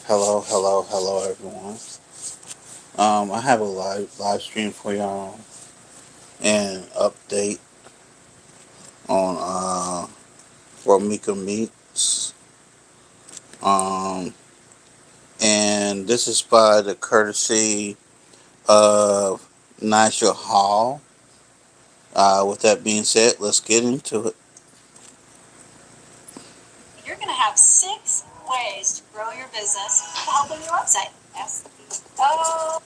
Hello, everyone. I have a live stream for y'all and update on Romeca Meeks. Um, and this is by the courtesy of Nigel Hall. With that being said, let's get into it. You're going to have 6 ways to grow your business to help with your website. SEO.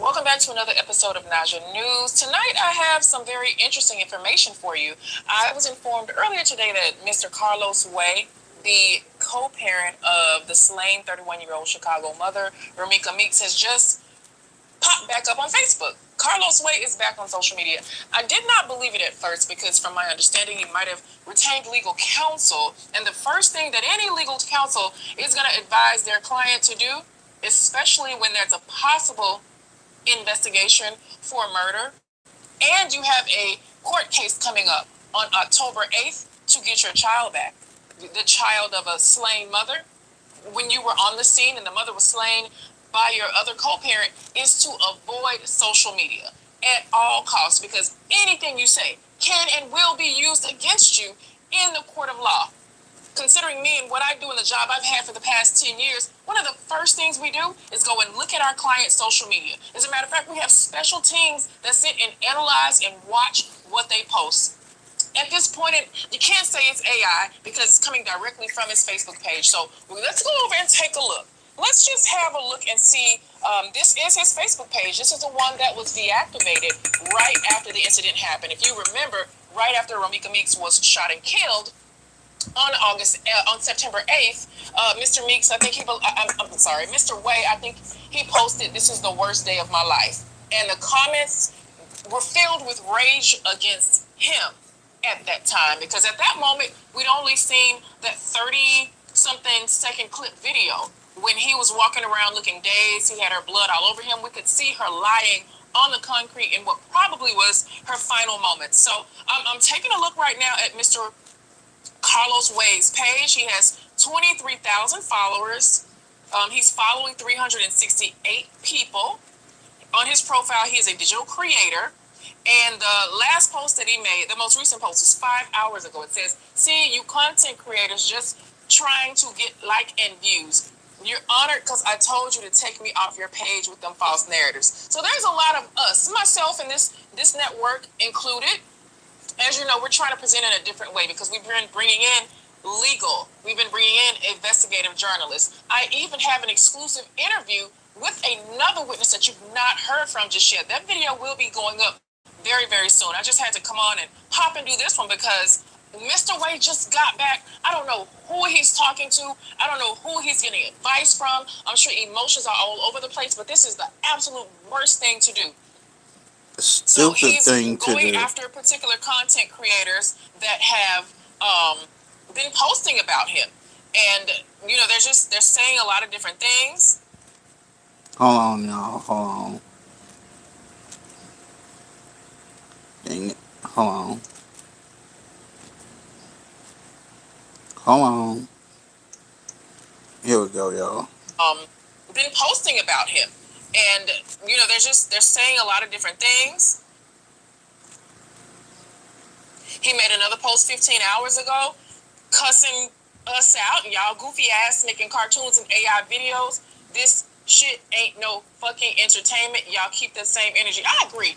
Welcome back to another episode of Naja News. Tonight I have some very interesting information for you. I was informed earlier today that Mr. Carlos Way, the co-parent of the slain 31-year-old Chicago mother, Romeca Meeks, has just popped back up on Facebook. Carlos Way is back on social media. I did not believe it at first because, from my understanding, he might have retained legal counsel. And the first thing that any legal counsel is going to advise their client to do, especially when there's a possible investigation for murder, and you have a court case coming up on October 8th to get your child back, the child of a slain mother, when you were on the scene and the mother was slain by your other co-parent, is to avoid social media at all costs, because anything you say can and will be used against you in the court of law. Considering me and what I do in the job I've had for the past 10 years, one of the first things we do is go and look at our client's social media. As a matter of fact, we have special teams that sit and analyze and watch what they post. At this point, you can't say it's AI because it's coming directly from his Facebook page. So let's go over and take a look. Let's just have a look and see. This is his Facebook page. This is the one that was deactivated right after the incident happened. If you remember, right after Romeca Meeks was shot and killed, on September 8th, Mr. Meeks, I think I'm sorry, Mr. Way, I think he posted, "This is the worst day of my life." And the comments were filled with rage against him at that time, because at that moment, we'd only seen that 30-something second clip video when he was walking around looking dazed. He had her blood all over him. We could see her lying on the concrete in what probably was her final moments. So I'm taking a look right now at Mr. Carlos Way's page. He has 23,000 followers. He's following 368 people. On his profile, he is a digital creator. And the last post that he made, the most recent post, is 5 hours ago. It says, "See, you content creators just trying to get like and views. You're honored because I told you to take me off your page with them false narratives." So there's a lot of us, myself and this network included. As you know, we're trying to present in a different way because we've been bringing in legal. We've been bringing in investigative journalists. I even have an exclusive interview with another witness that you've not heard from just yet. That video will be going up very, very soon. I just had to come on and hop and do this one because Mr. Wade just got back. I don't know who he's talking to. I don't know who he's getting advice from. I'm sure emotions are all over the place, but this is the absolute worst thing to do. So Stupid he's thing to going do. after particular content creators that have been posting about him, and they're saying a lot of different things. Hold on, y'all. Hold on. Dang it. Hold on. Hold on. Here we go, y'all. Been posting about him, and they're saying a lot of different things. He made another post 15 hours ago, cussing us out. Y'all goofy ass making cartoons and AI videos. This shit ain't no fucking entertainment. Y'all keep the same energy. I agree.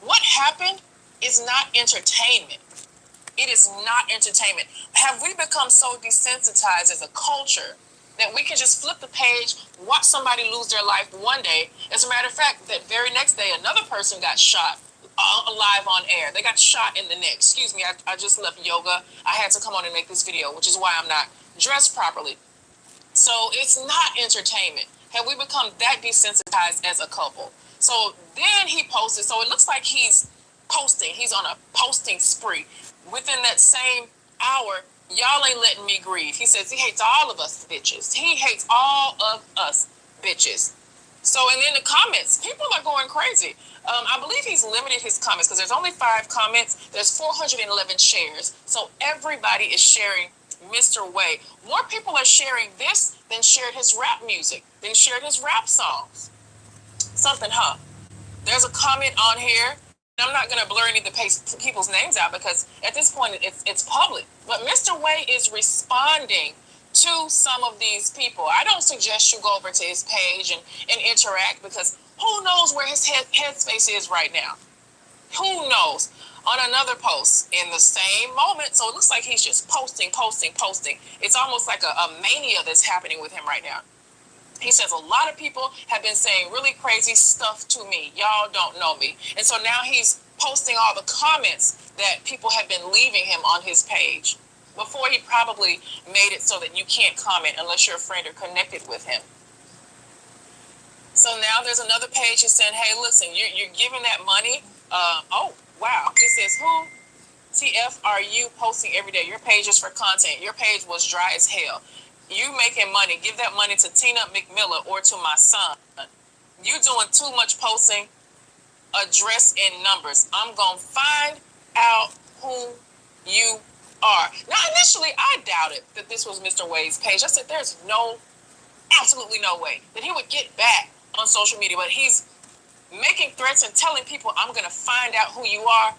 What happened is not entertainment. It is not entertainment. Have we become so desensitized as a culture that we can just flip the page, watch somebody lose their life one day? As a matter of fact, that very next day, another person got shot live on air. They got shot in the neck. Excuse me, I just left yoga. I had to come on and make this video, which is why I'm not dressed properly. So it's not entertainment. Have we become that desensitized as a couple? So then he posted. So it looks like he's posting. He's on a posting spree. Within that same hour, "Y'all ain't letting me grieve." He says he hates all of us bitches. He hates all of us bitches. So, and then the comments, people are going crazy. I believe he's limited his comments because there's only 5 comments. There's 411 shares. So everybody is sharing Mr. Way. More people are sharing this than shared his rap music, than shared his rap songs. Something, huh? There's a comment on here. I'm not going to blur any of the people's names out because at this point it's public. But Mr. Way is responding to some of these people. I don't suggest you go over to his page and interact because who knows where his headspace is right now. Who knows? On another post in the same moment, so it looks like he's just posting. It's almost like a mania that's happening with him right now. He says, a lot of people have been saying really crazy stuff to me. Y'all don't know me. And so now he's posting all the comments that people have been leaving him on his page. Before, he probably made it so that you can't comment unless you're a friend or connected with him. So now there's another page that's saying, hey, listen, you're giving that money. Oh, wow. He says, who TF are you posting every day? Your page is for content. Your page was dry as hell. You making money. Give that money to Tina McMillan or to my son. You doing too much posting. Address in numbers. I'm going to find out who you are. Now, initially, I doubted that this was Mr. Wade's page. I said, there's absolutely no way that he would get back on social media. But he's making threats and telling people, I'm going to find out who you are.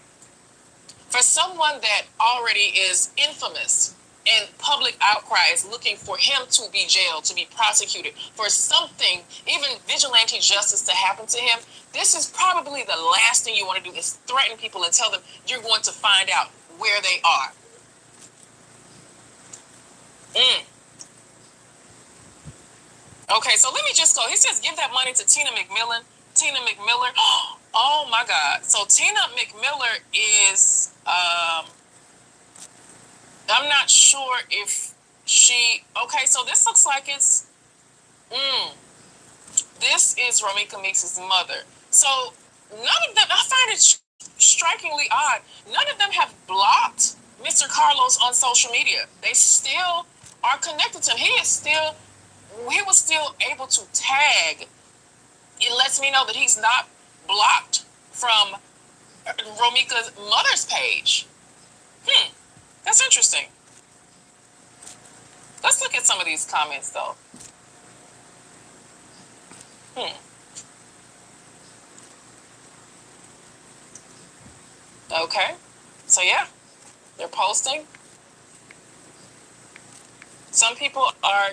For someone that already is infamous, and public outcry is looking for him to be jailed, to be prosecuted, for something, even vigilante justice to happen to him, this is probably the last thing you want to do is threaten people and tell them you're going to find out where they are. Okay, so let me just go. He says, give that money to Tina McMillan. Tina McMillan. Oh, my God. So Tina McMillan is... I'm not sure if she... Okay, so this looks like it's... This is Romeca Meeks' mother. So none of them... I find it strikingly odd. None of them have blocked Mr. Carlos on social media. They still are connected to him. He was still able to tag. It lets me know that he's not blocked from Romeca's mother's page. That's interesting. Let's look at some of these comments, though. Okay. So, yeah. They're posting. Some people are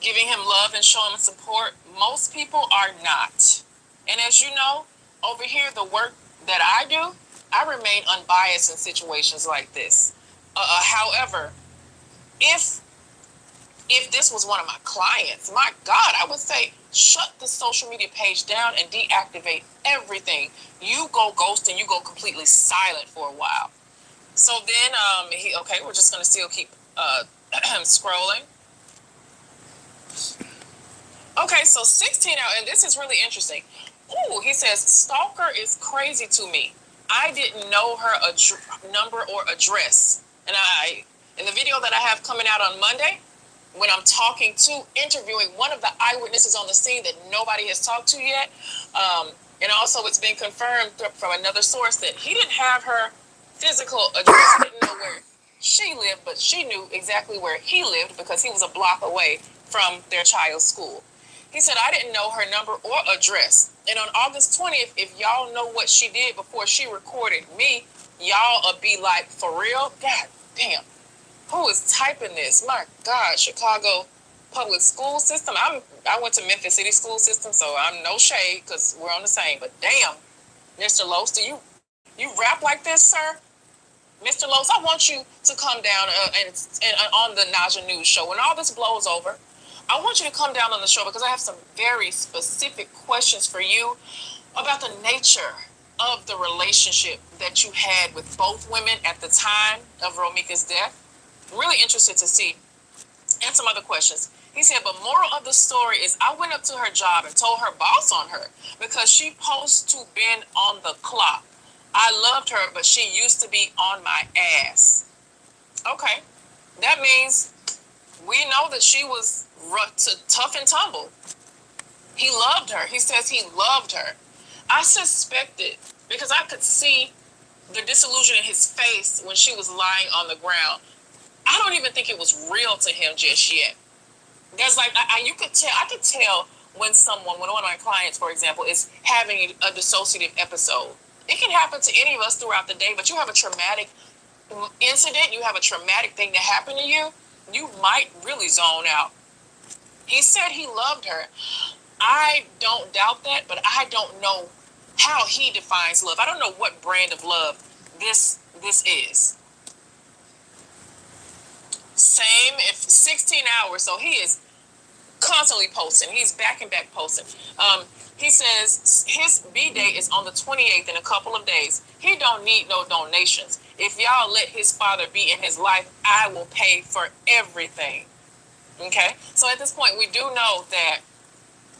giving him love and showing him support. Most people are not. And as you know, over here, the work that I do, I remain unbiased in situations like this. However, if this was one of my clients, my God, I would say, shut the social media page down and deactivate everything. You go ghost and you go completely silent for a while. So then, we're just going to still keep scrolling. Okay, so 16 out, and this is really interesting. Ooh, he says, stalker is crazy to me. I didn't know her number or address. And in the video that I have coming out on Monday, when I'm interviewing one of the eyewitnesses on the scene that nobody has talked to yet, and also it's been confirmed from another source that he didn't have her physical address, didn't know where she lived, but she knew exactly where he lived because he was a block away from their child's school. He said, I didn't know her number or address. And on August 20th, if y'all know what she did before she recorded me, y'all will be like, for real? God damn. Who is typing this? My God, Chicago public school system. I went to Memphis City school system, so I'm no shade because we're on the same. But damn, Mr. Los, do you rap like this, sir? Mr. Los, I want you to come down and on the Naja News show. When all this blows over, I want you to come down on the show because I have some very specific questions for you about the nature of the relationship that you had with both women at the time of Romeca's death. I'm really interested to see. And some other questions. He said, but moral of the story is I went up to her job and told her boss on her because she supposed to been on the clock. I loved her, but she used to be on my ass. Okay. That means we know that she was tough and tumble. He loved her. He says he loved her. I suspected, because I could see the disillusion in his face when she was lying on the ground. I don't even think it was real to him just yet. There's like I could tell when one of my clients, for example, is having a dissociative episode. It can happen to any of us throughout the day, but you have a traumatic incident, you have a traumatic thing that happened to you, you might really zone out. He said he loved her. I don't doubt that, but I don't know how he defines love. I don't know what brand of love this is. Same if 16 hours, so he is constantly posting. He's back and back posting. He says his B-day is on the 28th in a couple of days. He don't need no donations. If y'all let his father be in his life, I will pay for everything. Okay? So at this point, we do know that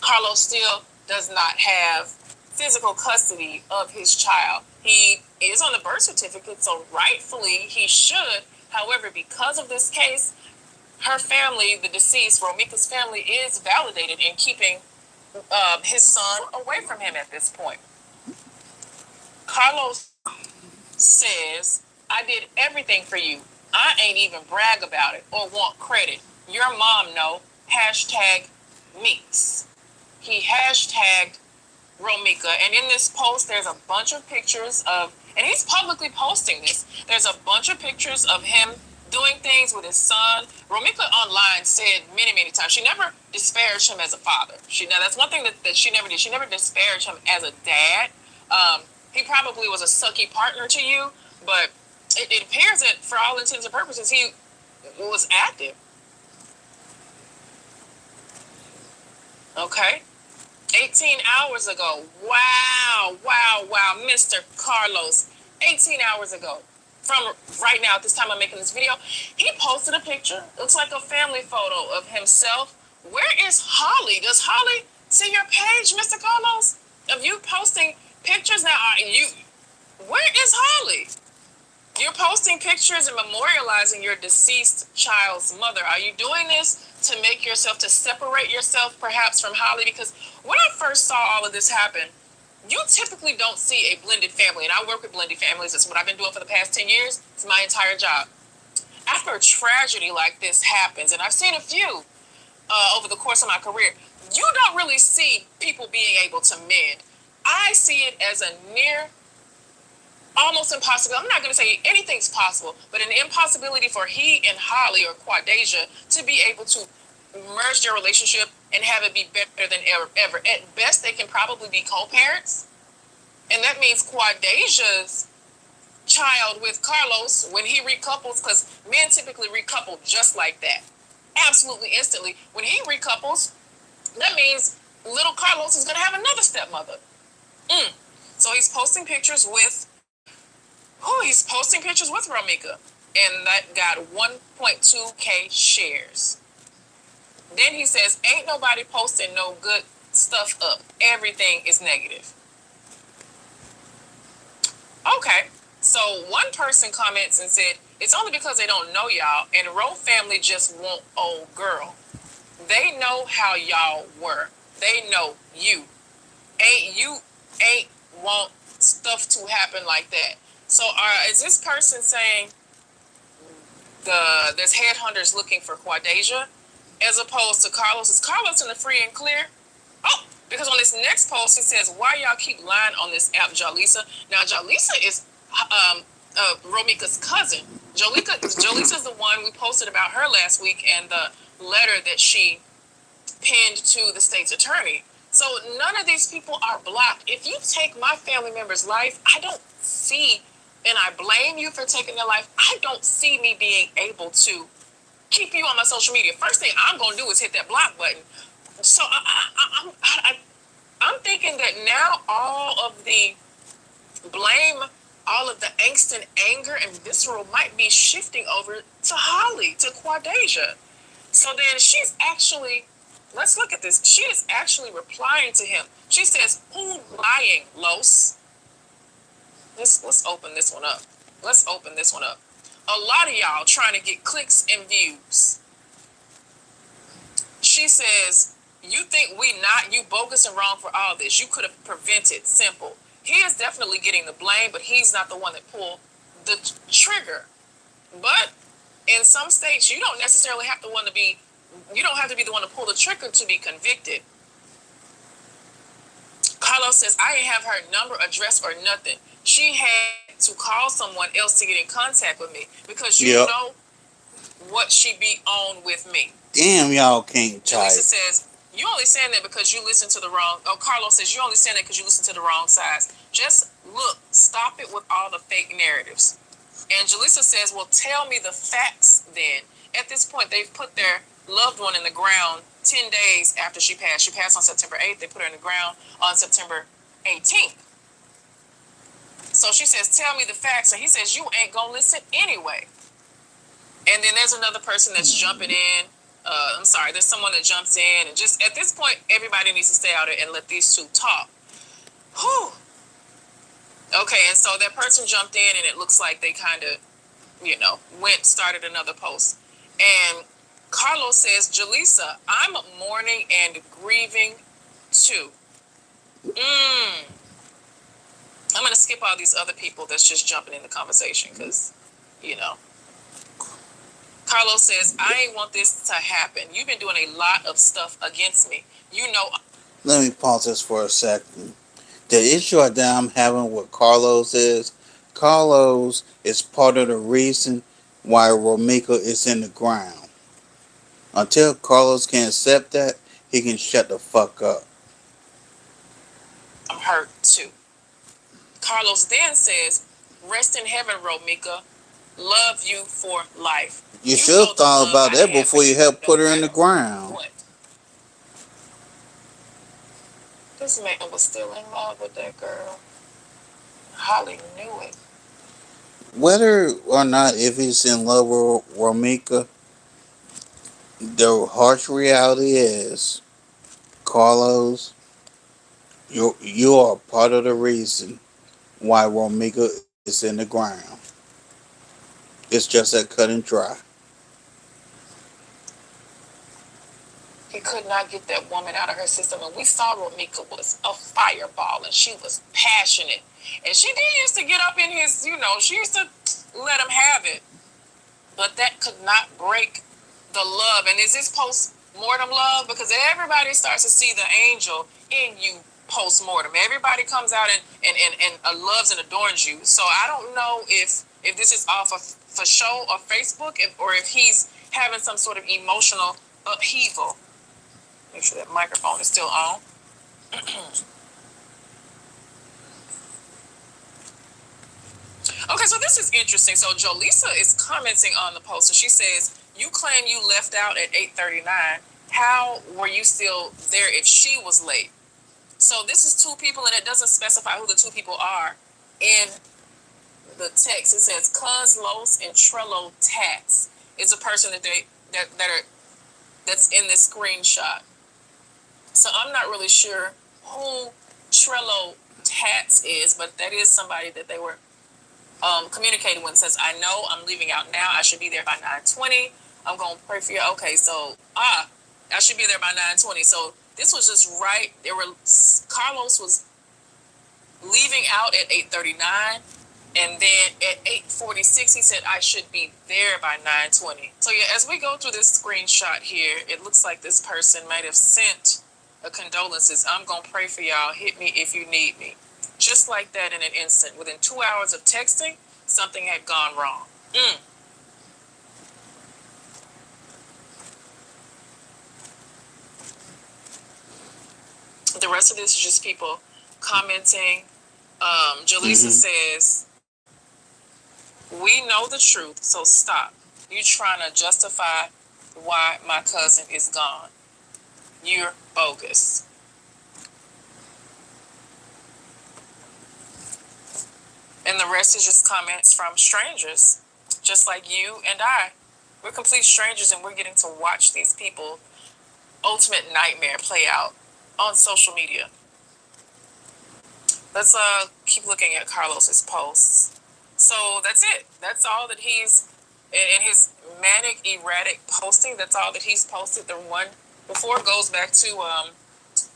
Carlos still does not have physical custody of his child. He is on the birth certificate, so rightfully he should. However, because of this case, her family, the deceased, Romeca's family, is validated in keeping his son away from him at this point. Carlos says, I did everything for you. I ain't even brag about it or want credit. Your mom know. Hashtag Meeks. He hashtagged Romeca. And in this post, there's a bunch of pictures of, and he's publicly posting this, there's a bunch of pictures of him doing things with his son. Romeca online said many, many times, she never disparaged him as a father. That's one thing that she never did. She never disparaged him as a dad. He probably was a sucky partner to you, but it appears that for all intents and purposes, he was active. Okay. 18 hours ago. Wow, Mr. Carlos. 18 hours ago. From right now, at this time I'm making this video, he posted a picture. Looks like a family photo of himself. Where is Holly? Does Holly see your page, Mr. Carlos? Of you posting pictures? Now, where is Holly? You're posting pictures and memorializing your deceased child's mother. Are you doing this to make yourself, to separate yourself perhaps from Holly? Because when I first saw all of this happen, you typically don't see a blended family. And I work with blended families. That's what I've been doing for the past 10 years. It's my entire job. After a tragedy like this happens, and I've seen a few over the course of my career, you don't really see people being able to mend. I see it as a near almost impossible. I'm not going to say anything's possible, but an impossibility for he and Holly or Quadasia to be able to merge their relationship and have it be better than ever. At best, they can probably be co-parents. And that means Quadasia's child with Carlos, when he recouples, because men typically recouple just like that. Absolutely instantly. When he recouples, that means little Carlos is going to have another stepmother. So he's posting pictures with Romeca, and that got 1.2K shares. Then he says, ain't nobody posting no good stuff up. Everything is negative. Okay, so one person comments and said, it's only because they don't know y'all, and Ro family just want old girl. They know how y'all were. They know you. Ain't want stuff to happen like that. So is this person saying there's headhunters looking for Quadasia as opposed to Carlos? Is Carlos in the free and clear? Oh, because on this next post, it says, why y'all keep lying on this app, Jalisa? Now, Jalisa is Romeca's cousin. Jalisa's the one we posted about her last week and the letter that she pinned to the state's attorney. So none of these people are blocked. If you take my family member's life, I don't see, and I blame you for taking their life, I don't see me being able to keep you on my social media. First thing I'm going to do is hit that block button. So I'm thinking that now all of the blame, all of the angst and anger and visceral might be shifting over to Holly, to Quadasia. So then she's actually, let's look at this. She is actually replying to him. She says, who lying, Los? Let's open this one up. Let's open this one up. A lot of y'all trying to get clicks and views. She says, you think you bogus and wrong for all this. You could have prevented. Simple. He is definitely getting the blame, but he's not the one that pulled the trigger. But In some states, you don't necessarily have to want to be. You don't have to be the one to pull the trigger to be convicted. Carlos says, I didn't have her number, address, or nothing. She had to call someone else to get in contact with me because you know what she be on with me. Damn, y'all can't type. Jaleesa says, you only saying that because you listen to the wrong. Oh, Carlos says, you only saying that because you listen to the wrong sides. Just look, stop it with all the fake narratives. And Jaleesa says, well, tell me the facts then. At this point, they've put their loved one in the ground 10 days after she passed. She passed on September 8th. They put her in the ground on September 18th. So she says, tell me the facts. And he says, you ain't going to listen anyway. And then there's another person that's jumping in. I'm sorry, there's someone that jumps in. And just at this point, everybody needs to stay out there and let these two talk. Whew. Okay, and so that person jumped in, and it looks like they kind of, started another post. And Carlos says, Jaleesa, I'm mourning and grieving too. I'm going to skip all these other people that's just jumping in the conversation because, Carlos says, I ain't want this to happen. You've been doing a lot of stuff against me. Let me pause this for a second. The issue that I'm having with Carlos is part of the reason why Romeca is in the ground. Until Carlos can accept that, he can shut the fuck up. I'm hurt too. Carlos then says, rest in heaven, Romeca. Love you for life. You should have thought about that before you helped put her in the ground. What? This man was still in love with that girl. Holly knew it. Whether or not if he's in love with Romeca, the harsh reality is, Carlos, you are part of the reason why Romeca is in the ground. It's just that cut and dry. He could not get that woman out of her system. And we saw Romeca was a fireball and she was passionate. And she did used to get up in his, she used to let him have it. But that could not break the love. And is this post-mortem love? Because everybody starts to see the angel in you post-mortem. Everybody comes out and loves and adorns you. So I don't know if this is all for show or Facebook or if he's having some sort of emotional upheaval. Make sure that microphone is still on. Okay, so this is interesting. So Jaleesa is commenting on the post, and she says, you claim you left out at 8:39. How were you still there if she was late? So this is two people, and it doesn't specify who the two people are in the text. It says Cuz Los and Trello Tats is a person that's in this screenshot. So I'm not really sure who Trello Tats is, but that is somebody that they were communicating with. Says, I know I'm leaving out now. I should be there by 9:20. I'm going to pray for you. Okay, so, I should be there by 9:20. So this was just right. Carlos was leaving out at 8:39. And then at 8:46, he said, I should be there by 9:20. So yeah, as we go through this screenshot here, it looks like this person might have sent a condolences. I'm going to pray for y'all. Hit me if you need me. Just like that in an instant. Within 2 hours of texting, something had gone wrong. The rest of this is just people commenting. Jaleesa says, we know the truth, so stop. You trying to justify why my cousin is gone. You're bogus. And the rest is just comments from strangers, just like you and I. We're complete strangers, and we're getting to watch these people ultimate nightmare play out on social media. Let's keep looking at Carlos's posts. So that's it. That's all that he's in his manic, erratic posting. That's all that he's posted. The one before goes back to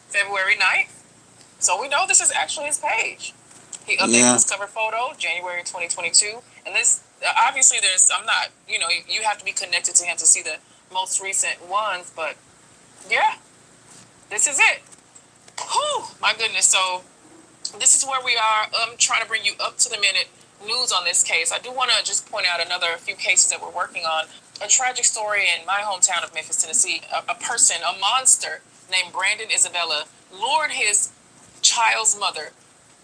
February 9th. So we know this is actually his page. He updated his cover photo January 2022, and this Obviously, I'm not, you have to be connected to him to see the most recent ones, but yeah, this is it. Whew, my goodness. So this is where we are. Trying to bring you up to the minute news on this case. I do want to just point out another few cases that we're working on. A tragic story in my hometown of Memphis, Tennessee. A monster named Brandon Isabella lured his child's mother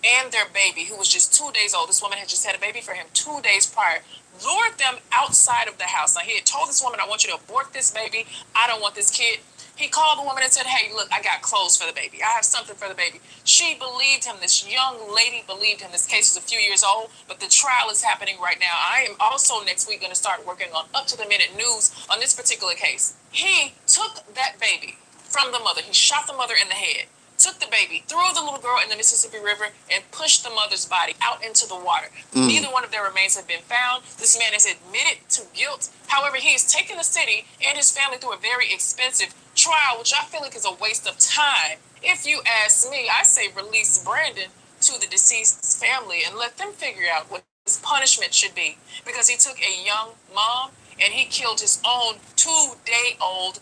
and their baby, who was just 2 days old. This woman had just had a baby for him 2 days prior. Lured them outside of the house. Now, he had told this woman, I want you to abort this baby. I don't want this kid. He called the woman and said, hey, look, I got clothes for the baby. I have something for the baby. She believed him. This young lady believed him. This case is a few years old, but the trial is happening right now. I am also next week going to start working on up-to-the-minute news on this particular case. He took that baby from the mother. He shot the mother in the head, took the baby, threw the little girl in the Mississippi River, and pushed the mother's body out into the water. Neither one of their remains have been found. This man has admitted to guilt. However, he has taken the city and his family through a very expensive trial, which I feel like is a waste of time. If you ask me, I say release Brandon to the deceased's family and let them figure out what his punishment should be, because he took a young mom and he killed his own 2-day-old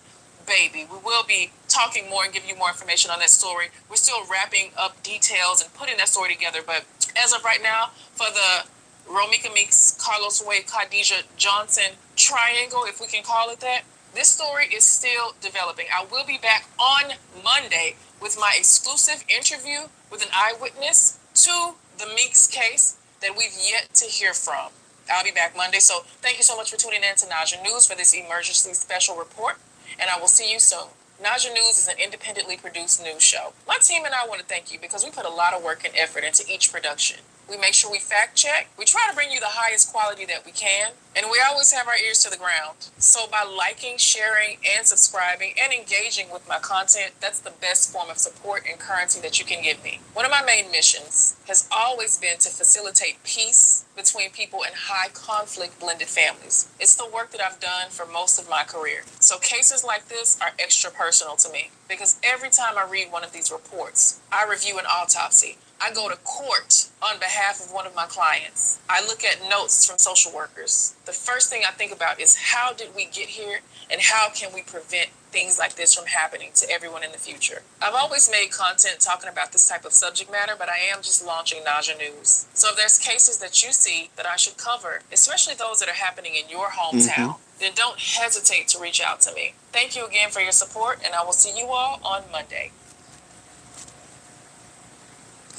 baby. We will be talking more and giving you more information on that story. We're still wrapping up details and putting that story together, but as of right now, for the Romeca Meeks, Carlos Wade, Khadijah Johnson triangle, if we can call it that, this story is still developing. I will be back on Monday with my exclusive interview with an eyewitness to the Meeks case that we've yet to hear from. I'll be back Monday, so thank you so much for tuning in to Naja News for this emergency special report, and I will see you soon. Naja News is an independently produced news show. My team and I want to thank you because we put a lot of work and effort into each production. We make sure we fact check. We try to bring you the highest quality that we can. And we always have our ears to the ground. So by liking, sharing, and subscribing, and engaging with my content, that's the best form of support and currency that you can give me. One of my main missions has always been to facilitate peace between people in high conflict blended families. It's the work that I've done for most of my career. So cases like this are extra personal to me because every time I read one of these reports, I review an autopsy. I go to court on behalf of one of my clients. I look at notes from social workers. The first thing I think about is how did we get here and how can we prevent things like this from happening to everyone in the future. I've always made content talking about this type of subject matter, but I am just launching Naja News. So if there's cases that you see that I should cover, especially those that are happening in your hometown, then don't hesitate to reach out to me. Thank you again for your support, and I will see you all on Monday.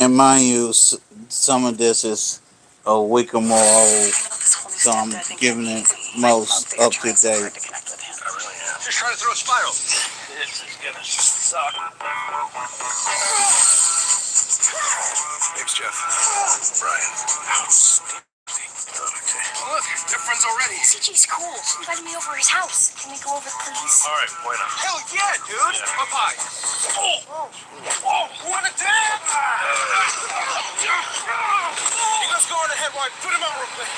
And mind you, some of this is a week or more old, so I'm giving it most up to date. Just trying to throw a spiral. This is gonna suck. Name's Jeff. Brian. Outstanding. Okay. Oh, look, they're friends already. CJ's cool. He invited me over his house. Can we go over, please? All right, why not? Hell yeah, dude. Yeah. Up high. Oh, what a damn! You guys go on ahead while I put him out real quick.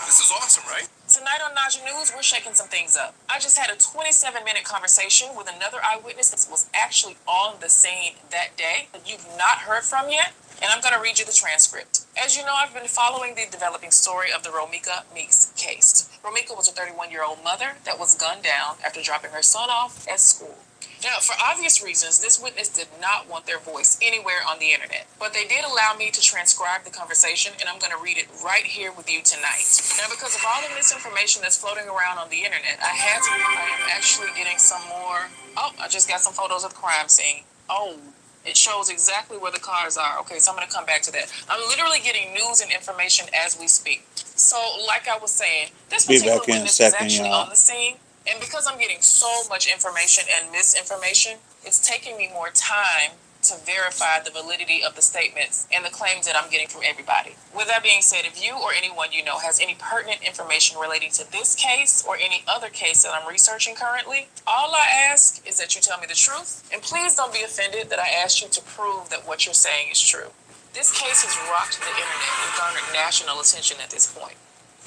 This is awesome, right? Tonight on Naja News, we're shaking some things up. I just had a 27-minute conversation with another eyewitness that was actually on the scene that day that you've not heard from yet, and I'm going to read you the transcript. As you know, I've been following the developing story of the Romeca Meeks case. Romeca was a 31-year-old mother that was gunned down after dropping her son off at school. Now, for obvious reasons, this witness did not want their voice anywhere on the internet, but they did allow me to transcribe the conversation, and I'm going to read it right here with you tonight. Now, because of all the misinformation that's floating around on the internet, I am actually getting some more. Oh, I just got some photos of the crime scene. Oh, it shows exactly where the cars are. Okay, so I'm going to come back to that. I'm literally getting news and information as we speak. So, like I was saying, this particular witness is actually on the scene. And because I'm getting so much information and misinformation, it's taking me more time to verify the validity of the statements and the claims that I'm getting from everybody. With that being said, if you or anyone you know has any pertinent information relating to this case or any other case that I'm researching currently, all I ask is that you tell me the truth. And please don't be offended that I asked you to prove that what you're saying is true. This case has rocked the internet and garnered national attention at this point.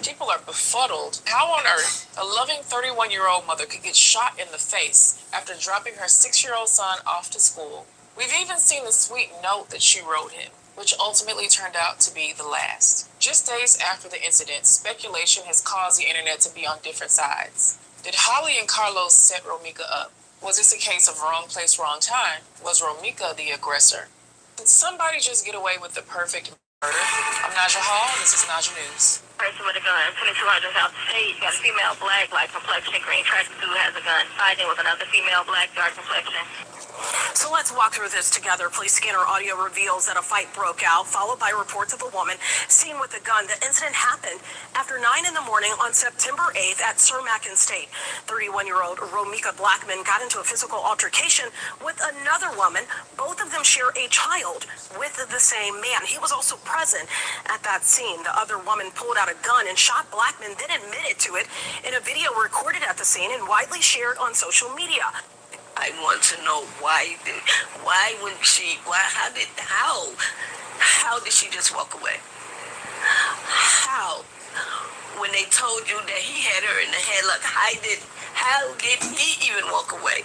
People are befuddled. How on earth a loving 31-year-old mother could get shot in the face after dropping her 6-year-old son off to school? We've even seen the sweet note that she wrote him. which ultimately turned out to be the last. Just days after the incident, speculation has caused the internet to be on different sides. Did Holly and Carlos set Romeca up? Was this a case of wrong place, wrong time? Was Romeca the aggressor? Did somebody just get away with the perfect murder? I'm Naja Hall, and this is Naja News. Person with a gun, 2200 South State. Got a female black, light complexion, green tracksuit, has a gun. Fighting with another female black, dark complexion. So let's walk through this together. Police scanner audio reveals that a fight broke out, followed by reports of a woman seen with a gun. The incident happened after 9 in the morning on September 8th at Romeca State. 31-year-old Romeca Blackman got into a physical altercation with another woman. Both of them share a child with the same man. He was also present at that scene. The other woman pulled out a gun and shot Blackman, then admitted to it in a video recorded at the scene and widely shared on social media. I want to know how did she just walk away? How? When they told you that he had her in the headlock, how did he even walk away?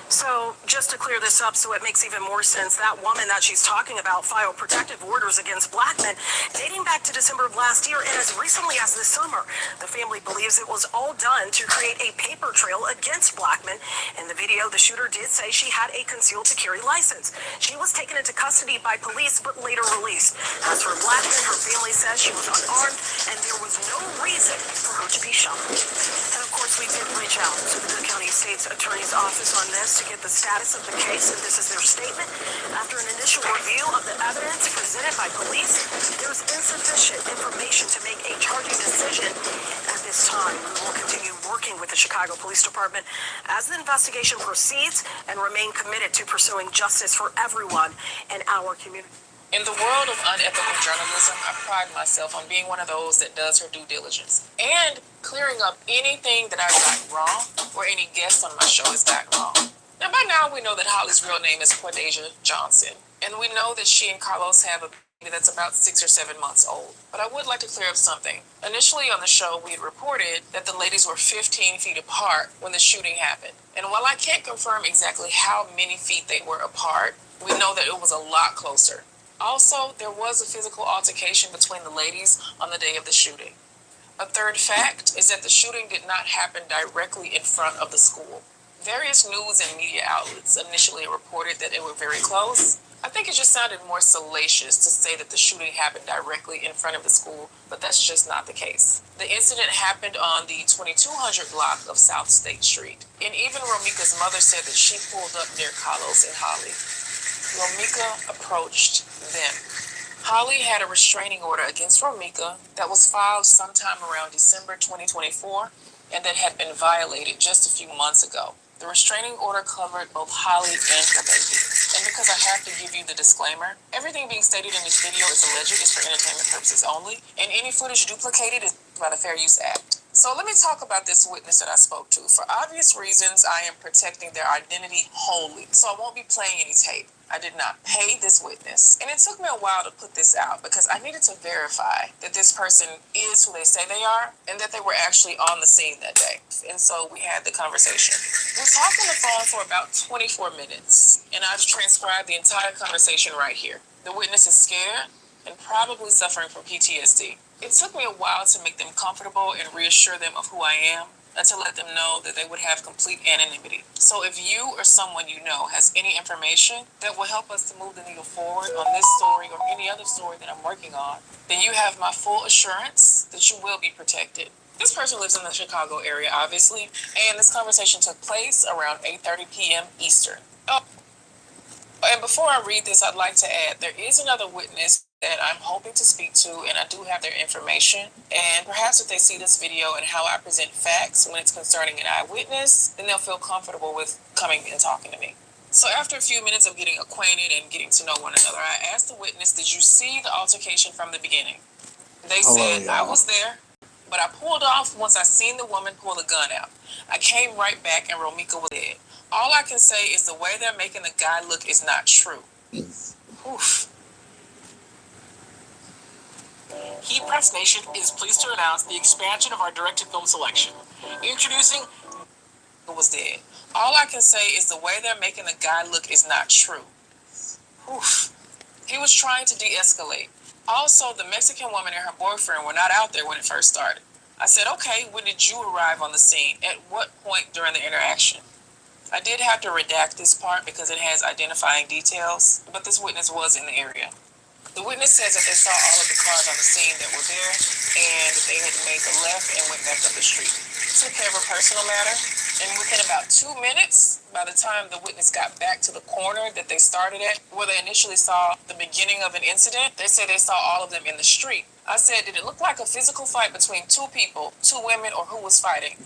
So, just to clear this up so it makes even more sense, that woman that she's talking about filed protective orders against Blackman dating back to December of last year, and as recently as this summer. The family believes it was all done to create a paper trail against Blackman. In the video, the shooter did say she had a concealed to carry license. She was taken into custody by police but later released. As for Blackman, her family says she was unarmed and there was no reason for her to be shot. And of course, we did reach out to the Cook County State's Attorney's Office on this to get the status of the case, and this is their statement. After an initial review of the evidence presented by police, there's insufficient information to make a charging decision at this time. We will continue working with the Chicago Police Department as the investigation proceeds and remain committed to pursuing justice for everyone in our community. In the world of unethical journalism, I pride myself on being one of those that does her due diligence and clearing up anything that I've gotten wrong or any guest on my show has gotten wrong. Now, by now, we know that Holly's real name is Cordeja Johnson, and we know that she and Carlos have a baby that's about 6 or 7 months old. But I would like to clear up something. Initially on the show, we had reported that the ladies were 15 feet apart when the shooting happened. And while I can't confirm exactly how many feet they were apart, we know that it was a lot closer. Also, there was a physical altercation between the ladies on the day of the shooting. A third fact is that the shooting did not happen directly in front of the school. Various news and media outlets initially reported that they were very close. I think it just sounded more salacious to say that the shooting happened directly in front of the school, but that's just not the case. The incident happened on the 2200 block of South State Street, and even Romeca's mother said that she pulled up near Carlos and Holly. Romeca approached them. Holly had a restraining order against Romeca that was filed sometime around December 2024 and that had been violated just a few months ago. The restraining order covered both Holly and her baby. And because I have to give you the disclaimer, everything being stated in this video is alleged, is for entertainment purposes only, and any footage duplicated is by the Fair Use Act. So let me talk about this witness that I spoke to. For obvious reasons, I am protecting their identity wholly, so I won't be playing any tape. I did not pay this witness, and it took me a while to put this out because I needed to verify that this person is who they say they are and that they were actually on the scene that day. And so we had the conversation. We talked on the phone for about 24 minutes, and I've transcribed the entire conversation right here. The witness is scared and probably suffering from PTSD. It took me a while to make them comfortable and reassure them of who I am, and to let them know that they would have complete anonymity. So if you or someone you know has any information that will help us to move the needle forward on this story or any other story that I'm working on, then you have my full assurance that you will be protected. This person lives in the Chicago area, obviously, and this conversation took place around 8:30 p.m. Eastern. Oh, and before I read this, I'd like to add, there is another witness that I'm hoping to speak to, and I do have their information. And perhaps if they see this video and how I present facts when it's concerning an eyewitness, then they'll feel comfortable with coming and talking to me. So after a few minutes of getting acquainted and getting to know one another, I asked the witness, did you see the altercation from the beginning? They said, I was there, but I pulled off once I seen the woman pull the gun out. I came right back and Romeca was dead. All I can say is the way they're making the guy look is not true. Oof. Heat Press Nation is pleased to announce the expansion of our directed film selection. Introducing was dead. All I can say is the way they're making the guy look is not true. Oof. He was trying to de-escalate. Also, the Mexican woman and her boyfriend were not out there when it first started. I said, okay, when did you arrive on the scene? At what point during the interaction? I did have to redact this part because it has identifying details, but this witness was in the area. The witness says that they saw all of the cars on the scene that were there and that they had made the left and went back up the street. Took care of a personal matter, and within about 2 minutes, by the time the witness got back to the corner that they started at, where they initially saw the beginning of an incident, they said they saw all of them in the street. I said, did it look like a physical fight between two people, two women, or who was fighting?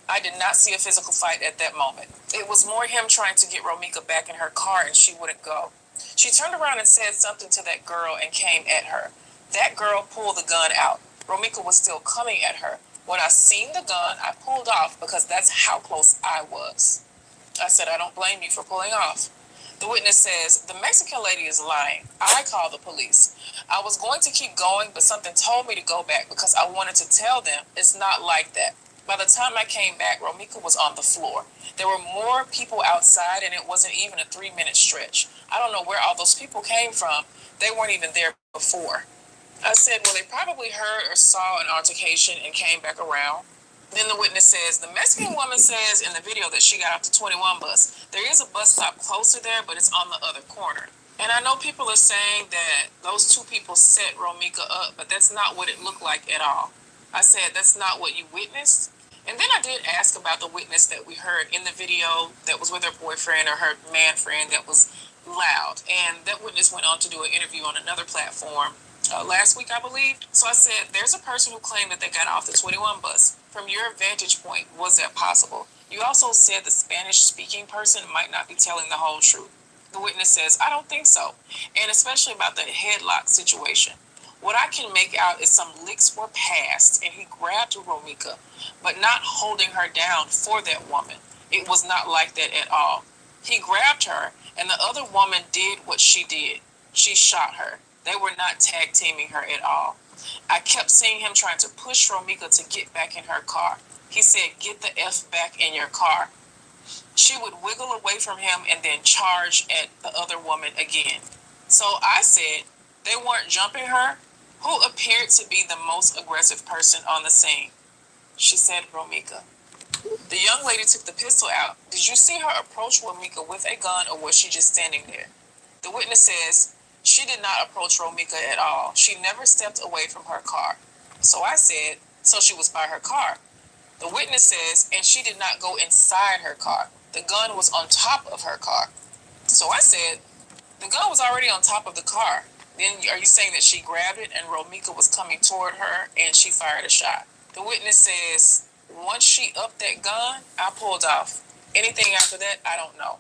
I did not see a physical fight at that moment. It was more him trying to get Romeca back in her car and she wouldn't go. She turned around and said something to that girl and came at her. That girl pulled the gun out. Romeca was still coming at her. When I seen the gun, I pulled off because that's how close I was. I said, I don't blame you for pulling off. The witness says, the Mexican lady is lying. I called the police. I was going to keep going, but something told me to go back because I wanted to tell them it's not like that. By the time I came back, Romeca was on the floor. There were more people outside, and it wasn't even a 3-minute stretch. I don't know where all those people came from. They weren't even there before. I said, well, they probably heard or saw an altercation and came back around. Then the witness says, the Mexican woman says in the video that she got off the 21 bus. There is a bus stop closer there, but it's on the other corner. And I know people are saying that those two people set Romeca up, but that's not what it looked like at all. I said, that's not what you witnessed. And then I did ask about the witness that we heard in the video that was with her boyfriend or her man friend that was loud. And that witness went on to do an interview on another platform last week, I believe. So I said, there's a person who claimed that they got off the 21 bus. From your vantage point, was that possible? You also said the Spanish-speaking person might not be telling the whole truth. The witness says, I don't think so. And especially about the headlock situation. What I can make out is some licks were passed and he grabbed Romeca, but not holding her down for that woman. It was not like that at all. He grabbed her and the other woman did what she did. She shot her. They were not tag teaming her at all. I kept seeing him trying to push Romeca to get back in her car. He said, get the F back in your car. She would wiggle away from him and then charge at the other woman again. So I said, they weren't jumping her. Who appeared to be the most aggressive person on the scene? She said, Romeca. The young lady took the pistol out. Did you see her approach Romeca with a gun or was she just standing there? The witness says, she did not approach Romeca at all. She never stepped away from her car. So I said, so she was by her car. The witness says, and she did not go inside her car. The gun was on top of her car. So I said, the gun was already on top of the car. Then are you saying that she grabbed it and Romeca was coming toward her and she fired a shot? The witness says, once she upped that gun, I pulled off. Anything after that, I don't know.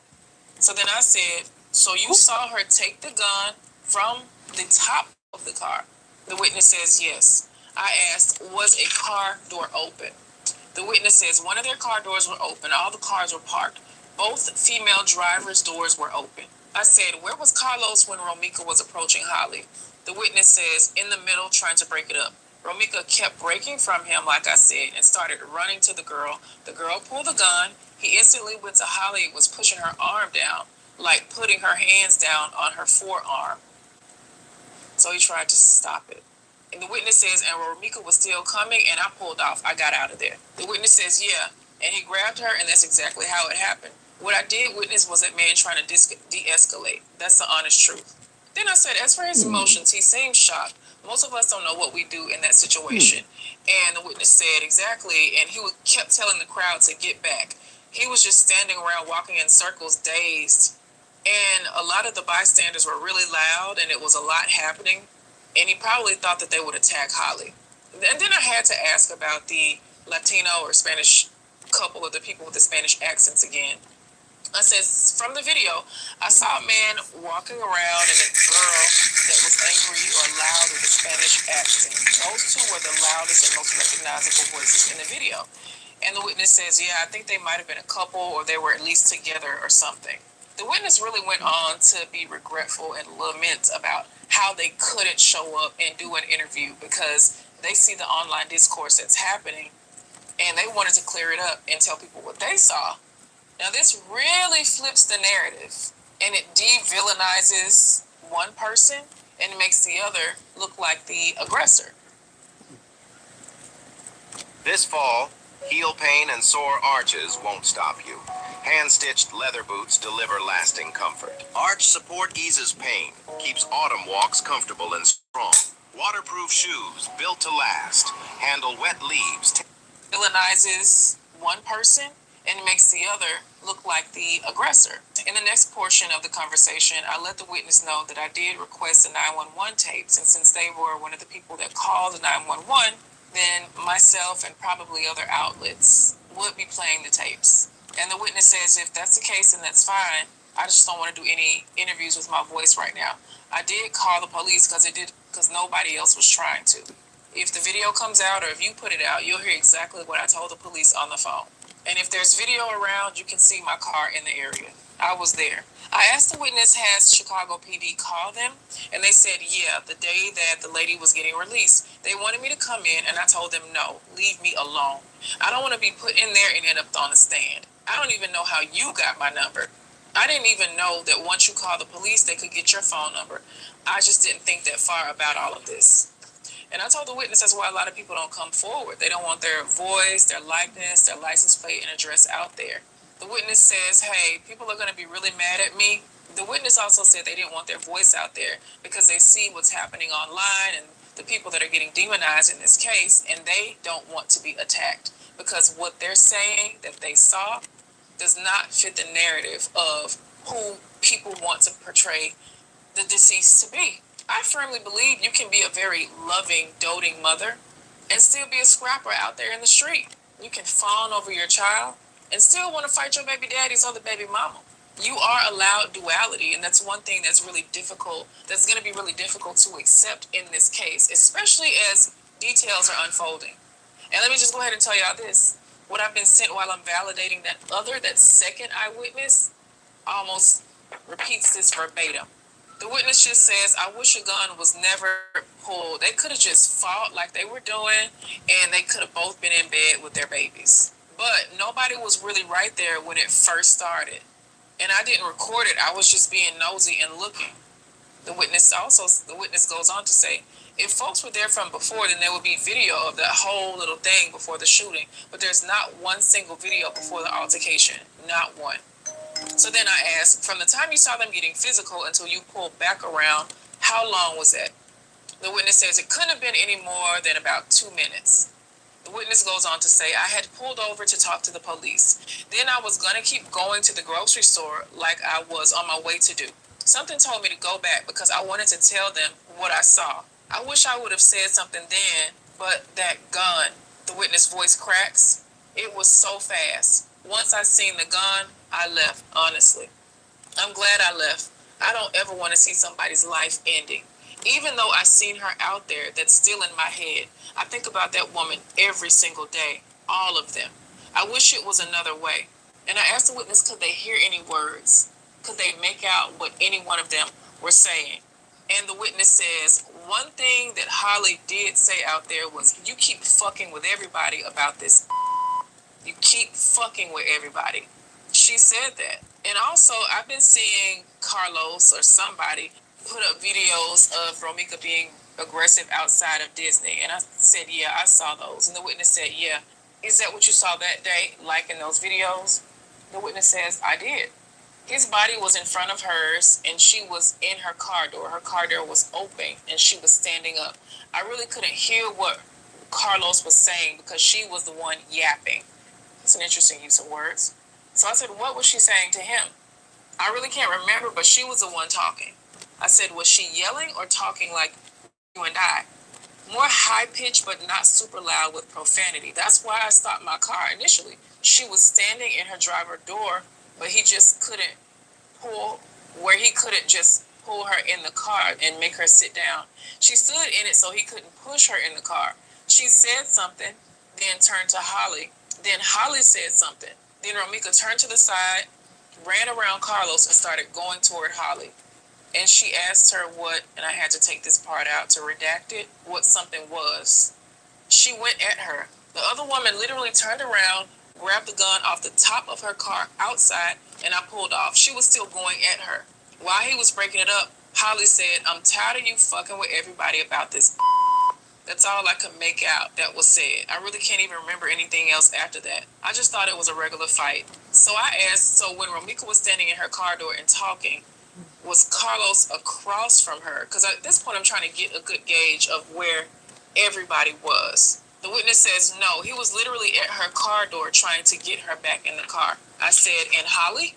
So then I said, so you saw her take the gun from the top of the car? The witness says, yes. I asked, was a car door open? The witness says one of their car doors were open. All the cars were parked. Both female drivers' doors were open. I said, where was Carlos when Romeca was approaching Holly? The witness says, in the middle, trying to break it up. Romeca kept breaking from him, like I said, and started running to the girl. The girl pulled the gun. He instantly went to Holly, was pushing her arm down, like putting her hands down on her forearm. So he tried to stop it. And the witness says, and Romeca was still coming, and I pulled off. I got out of there. The witness says, yeah. And he grabbed her, and that's exactly how it happened. What I did witness was that man trying to de-escalate. That's the honest truth. Then I said, as for his emotions, he seemed shocked. Most of us don't know what we do in that situation. And the witness said, exactly, and he kept telling the crowd to get back. He was just standing around walking in circles, dazed. And a lot of the bystanders were really loud, and it was a lot happening. And he probably thought that they would attack Holly. And then I had to ask about the Latino or Spanish couple, of the people with the Spanish accents again. I said, from the video, I saw a man walking around and a girl that was angry or loud with a Spanish accent. Those two were the loudest and most recognizable voices in the video. And the witness says, yeah, I think they might have been a couple or they were at least together or something. The witness really went on to be regretful and lament about how they couldn't show up and do an interview because they see the online discourse that's happening and they wanted to clear it up and tell people what they saw. Now, this really flips the narrative, and it de-villainizes one person and makes the other look like the aggressor. This fall, heel pain and sore arches won't stop you. Hand-stitched leather boots deliver lasting comfort. Arch support eases pain, keeps autumn walks comfortable and strong. Waterproof shoes built to last. Handle wet leaves. Villainizes one person and makes the other look like the aggressor. In the next portion of the conversation, I let the witness know that I did request the 911 tapes, and since they were one of the people that called the 911, then myself and probably other outlets would be playing the tapes. And the witness says if that's the case, then that's fine. I just don't want to do any interviews with my voice right now. I did call the police because nobody else was trying to. If the video comes out or if you put it out, you'll hear exactly what I told the police on the phone. And if there's video around, you can see my car in the area. I was there. I asked the witness, has Chicago PD called them? And they said, yeah, the day that the lady was getting released. They wanted me to come in, and I told them, no, leave me alone. I don't want to be put in there and end up on the stand. I don't even know how you got my number. I didn't even know that once you call the police, they could get your phone number. I just didn't think that far about all of this. And I told the witness that's why a lot of people don't come forward. They don't want their voice, their likeness, their license plate, and address out there. The witness says, hey, people are going to be really mad at me. The witness also said they didn't want their voice out there because they see what's happening online and the people that are getting demonized in this case, and they don't want to be attacked because what they're saying that they saw does not fit the narrative of who people want to portray the deceased to be. I firmly believe you can be a very loving, doting mother and still be a scrapper out there in the street. You can fawn over your child and still want to fight your baby daddy's other baby mama. You are allowed duality, and that's one thing that's really difficult, that's going to be really difficult to accept in this case, especially as details are unfolding. And let me just go ahead and tell y'all this. What I've been sent while I'm validating that second eyewitness, almost repeats this verbatim. The witness just says, I wish a gun was never pulled. They could have just fought like they were doing, and they could have both been in bed with their babies. But nobody was really right there when it first started. And I didn't record it. I was just being nosy and looking. The witness goes on to say, if folks were there from before, then there would be video of that whole little thing before the shooting. But there's not one single video before the altercation. Not one. So then I asked, from the time you saw them getting physical until you pulled back around, how long was that? The witness says it couldn't have been any more than about 2 minutes. The witness goes on to say, I had pulled over to talk to the police. Then I was going to keep going to the grocery store like I was on my way to do. Something told me to go back because I wanted to tell them what I saw. I wish I would have said something then, but that gun, the witness voice cracks. It was so fast. Once I seen the gun, I left, honestly. I'm glad I left. I don't ever want to see somebody's life ending. Even though I seen her out there, that's still in my head. I think about that woman every single day, all of them. I wish it was another way. And I asked the witness, could they hear any words? Could they make out what any one of them were saying? And the witness says, one thing that Holly did say out there was, you keep fucking with everybody about this. You keep fucking with everybody. She said that. And also, I've been seeing Carlos or somebody put up videos of Romeca being aggressive outside of Disney. And I said, yeah, I saw those. And the witness said, yeah. Is that what you saw that day, like in those videos? The witness says, I did. His body was in front of hers, and she was in her car door. Her car door was open, and she was standing up. I really couldn't hear what Carlos was saying because she was the one yapping. It's an interesting use of words. So I said, what was she saying to him? I really can't remember, but she was the one talking. I said, was she yelling or talking like you and I? More high-pitched, but not super loud with profanity. That's why I stopped my car initially. She was standing in her driver door, but he just couldn't just pull her in the car and make her sit down. She stood in it so he couldn't push her in the car. She said something, then turned to Holly. Then Holly said something. Then Romeca turned to the side, ran around Carlos, and started going toward Holly. And she asked her what, and I had to take this part out to redact it, what something was. She went at her. The other woman literally turned around, grabbed the gun off the top of her car outside, and I pulled off. She was still going at her. While he was breaking it up, Holly said, "I'm tired of you fucking with everybody about this." That's all I could make out that was said. I really can't even remember anything else after that. I just thought it was a regular fight. So I asked, so when Romeca was standing in her car door and talking, was Carlos across from her? Because at this point, I'm trying to get a good gauge of where everybody was. The witness says no. He was literally at her car door trying to get her back in the car. I said, "And Holly?"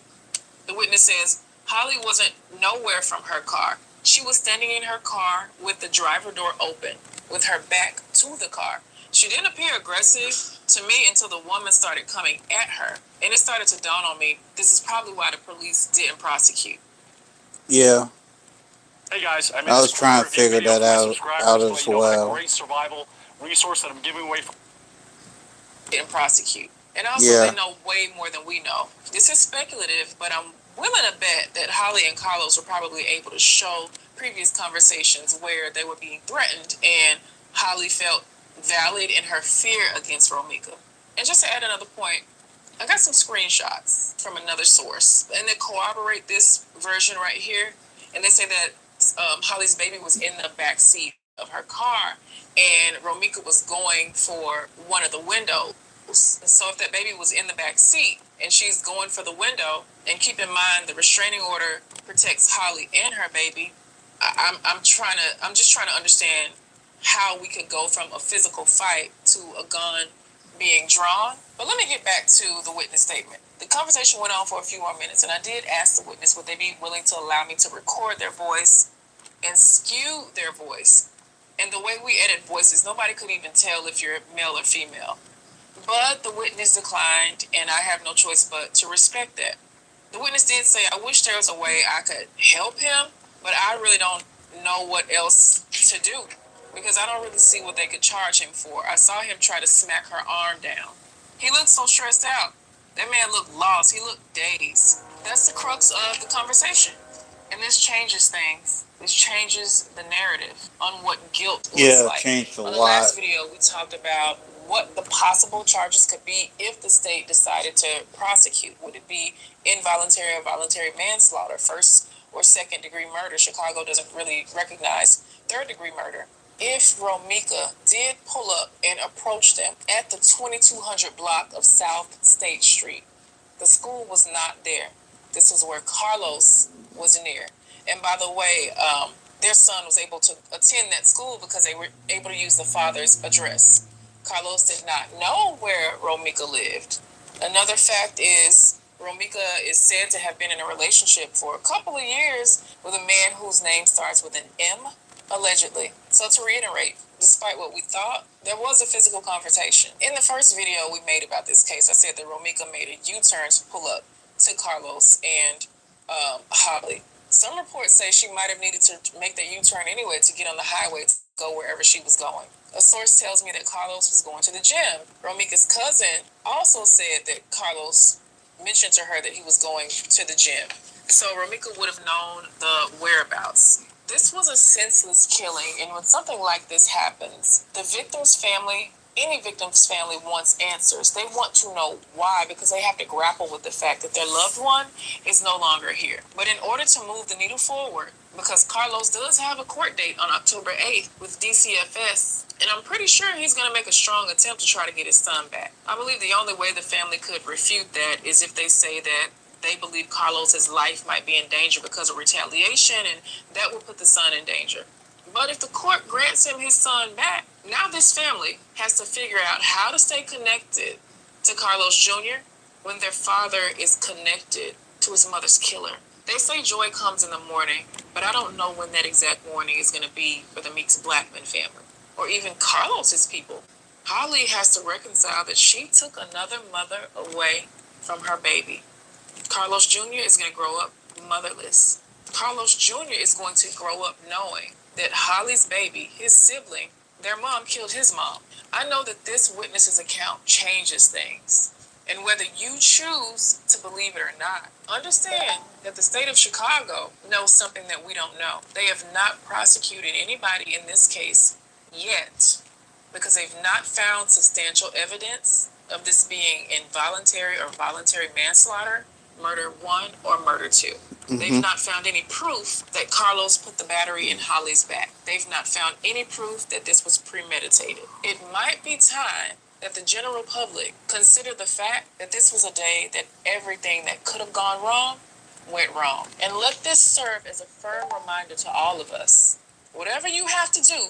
The witness says Holly wasn't nowhere from her car. She was standing in her car with the driver door open, with her back to the car. She didn't appear aggressive to me until the woman started coming at her. And it started to dawn on me, this is probably why the police didn't prosecute. Yeah, Hey guys, I made I this was quick trying to review figure video that for my out subscribers to let as you know about a well. great survival resource that I'm giving away. Didn't prosecute. And also, they Yeah, know way more than we know. This is speculative, but I'm willing to bet that Holly and Carlos were probably able to show previous conversations where they were being threatened and Holly felt valid in her fear against Romeca. And just to add another point, I got some screenshots from another source, and they corroborate this version right here. And they say that Holly's baby was in the back seat of her car, and Romeca was going for one of the windows. So if that baby was in the back seat and she's going for the window, and keep in mind the restraining order protects Holly and her baby, I'm just trying to understand how we could go from a physical fight to a gun being drawn. But let me get back to the witness statement. The conversation went on for a few more minutes, and I did ask the witness would they be willing to allow me to record their voice and skew their voice. And the way we edit voices, nobody could even tell if you're male or female. But the witness declined, and I have no choice but to respect that. The witness did say, "I wish there was a way I could help him, but I really don't know what else to do because I don't really see what they could charge him for. I saw him try to smack her arm down. He looked so stressed out. That man looked lost. He looked dazed." That's the crux of the conversation. And this changes things. This changes the narrative on what guilt looks yeah, like. changed a On the lot. last video, we talked about what the possible charges could be if the state decided to prosecute. Would it be involuntary or voluntary manslaughter, first or second degree murder? Chicago doesn't really recognize third degree murder. If Romeca did pull up and approach them at the 2200 block of South State Street, the school was not there. This was where Carlos was near. And by the way, their son was able to attend that school because they were able to use the father's address. Carlos did not know where Romeca lived. Another fact is Romeca is said to have been in a relationship for a couple of years with a man whose name starts with an M, allegedly. So to reiterate, despite what we thought, there was a physical confrontation. In the first video we made about this case, I said that Romeca made a U-turn to pull up to Carlos and Holly. Some reports say she might have needed to make that U-turn anyway to get on the highway to go wherever she was going. A source tells me that Carlos was going to the gym. Romeca's cousin also said that Carlos mentioned to her that he was going to the gym. So Romeca would have known the whereabouts. This was a senseless killing, and when something like this happens, the victim's family, any victim's family wants answers. They want to know why, because they have to grapple with the fact that their loved one is no longer here. But in order to move the needle forward, because Carlos does have a court date on October 8th with DCFS, and I'm pretty sure he's going to make a strong attempt to try to get his son back. I believe the only way the family could refute that is if they say that they believe Carlos's life might be in danger because of retaliation, and that will put the son in danger. But if the court grants him his son back, now this family has to figure out how to stay connected to Carlos Jr. when their father is connected to his mother's killer. They say joy comes in the morning, but I don't know when that exact morning is going to be for the Meeks Blackman family, or even Carlos's people. Holly has to reconcile that she took another mother away from her baby. Carlos Jr. is going to grow up motherless. Carlos Jr. is going to grow up knowing that Holly's baby, his sibling, their mom killed his mom. I know that this witness's account changes things. And whether you choose to believe it or not, understand that the state of Chicago knows something that we don't know. They have not prosecuted anybody in this case yet because they've not found substantial evidence of this being involuntary or voluntary manslaughter. murder 1 or murder 2. They've not found any proof that Carlos put the battery in Holly's back. They've not found any proof that this was premeditated. It might be time that the general public consider the fact that this was a day that everything that could have gone wrong went wrong. And let this serve as a firm reminder to all of us. Whatever you have to do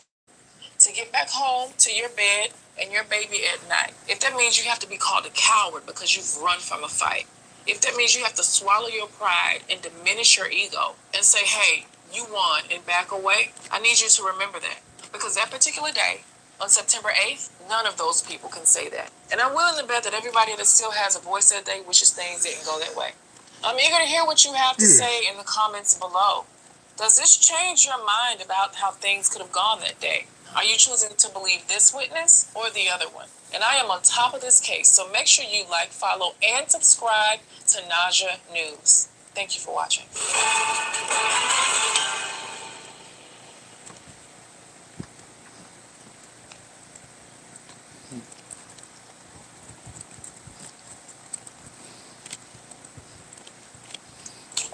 to get back home to your bed and your baby at night, if that means you have to be called a coward because you've run from a fight, if that means you have to swallow your pride and diminish your ego and say, hey, you won and back away, I need you to remember that. Because that particular day, on September 8th, none of those people can say that. And I'm willing to bet that everybody that still has a voice that day wishes things didn't go that way. I'm eager to hear what you have to say in the comments below. Does this change your mind about how things could have gone that day? Are you choosing to believe this witness or the other one? And I am on top of this case, so make sure you like, follow, and subscribe to Naja News. Thank you for watching.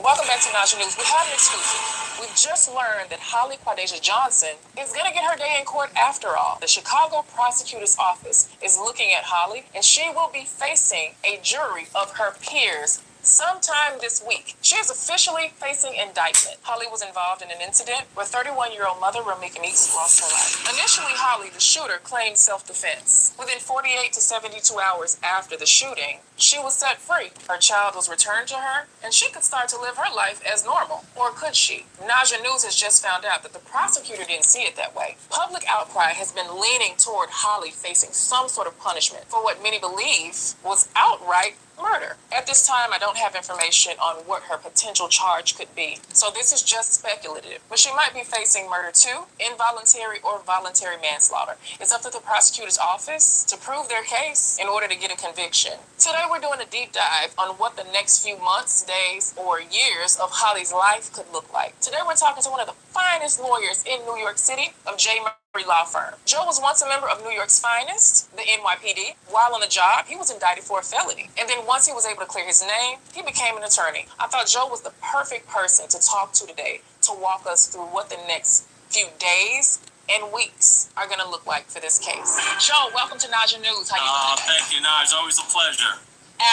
Welcome back to Naja News. We have an exclusive. We've just learned that Holly Quadeja Johnson is going to get her day in court after all. The Chicago prosecutor's office is looking at Holly, and she will be facing a jury of her peers sometime this week. She is officially facing indictment. Holly was involved in an incident where 31-year-old mother Romeca Meeks lost her life. Initially, Holly, the shooter, claimed self-defense. Within 48 to 72 hours after the shooting, she was set free. Her child was returned to her, and she could start to live her life as normal. Or could she? Naja News has just found out that the prosecutor didn't see it that way. Public outcry has been leaning toward Holly facing some sort of punishment for what many believe was outright murder. At this time, I don't have information on what her potential charge could be, so this is just speculative. But she might be facing murder 2, involuntary or voluntary manslaughter. It's up to the prosecutor's office to prove their case in order to get a conviction. Today, we're doing a deep dive on what the next few months, days, or years of Holly's life could look like. Today, we're talking to one of the finest lawyers in New York City of J. Law firm. Joe was once a member of New York's finest, the NYPD. While on the job, he was indicted for a felony. And then once he was able to clear his name, he became an attorney. I thought Joe was the perfect person to talk to today to walk us through what the next few days and weeks are going to look like for this case. Joe, welcome to Naja News. How you doing today? Thank you, Naj. Always a pleasure.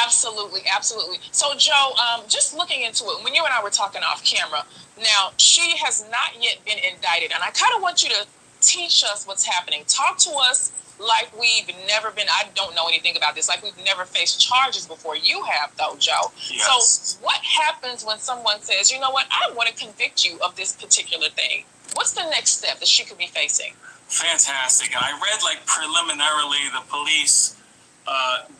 Absolutely, absolutely. So, Joe, just looking into it, when you and I were talking off camera, now, she has not yet been indicted, and I kind of want you to teach us what's happening. Talk to us like we've never been, I don't know anything about this, like we've never faced charges before. You have, though, Joe. Yes. So what happens when someone says, you know what, I want to convict you of this particular thing? What's the next step that she could be facing? Fantastic. And I read, like, preliminarily, the police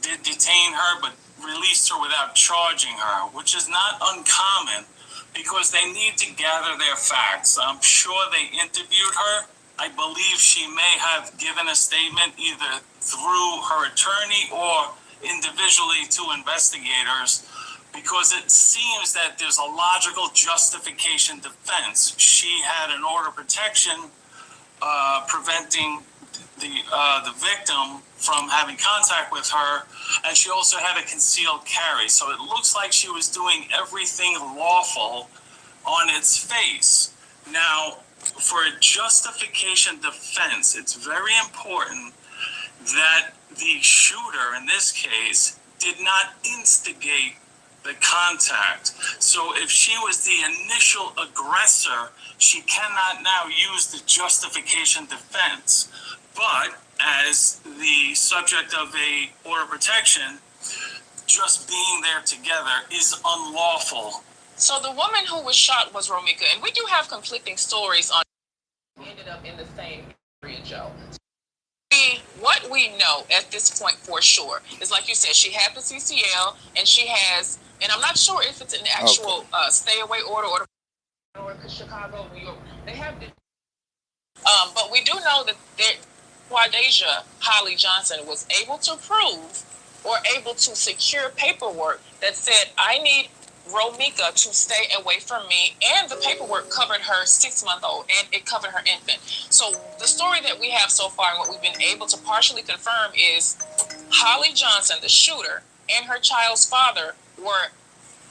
did detain her, but released her without charging her, which is not uncommon because they need to gather their facts. I'm sure they interviewed her. I believe she may have given a statement either through her attorney or individually to investigators, because it seems that there's a logical justification defense. She had an order of protection preventing the victim from having contact with her, and she also had a concealed carry. So it looks like she was doing everything lawful on its face. Now, for a justification defense, it's very important that the shooter, in this case, did not instigate the contact. So if she was the initial aggressor, she cannot now use the justification defense. But as the subject of a order of protection, just being there together is unlawful. So the woman who was shot was Romeca, and we do have conflicting stories on ended up in the same area, Joe. What we know at this point for sure is, like you said, she had the CCL, and she has, and I'm not sure if it's an actual stay away order or Chicago, New York. They have, but we do know that Quadeja Holly Johnson was able to prove or able to secure paperwork that said, I need Romeca to stay away from me, and the paperwork covered her 6-month-old and it covered her infant. So the story that we have so far and what we've been able to partially confirm is Holly Johnson, the shooter, and her child's father were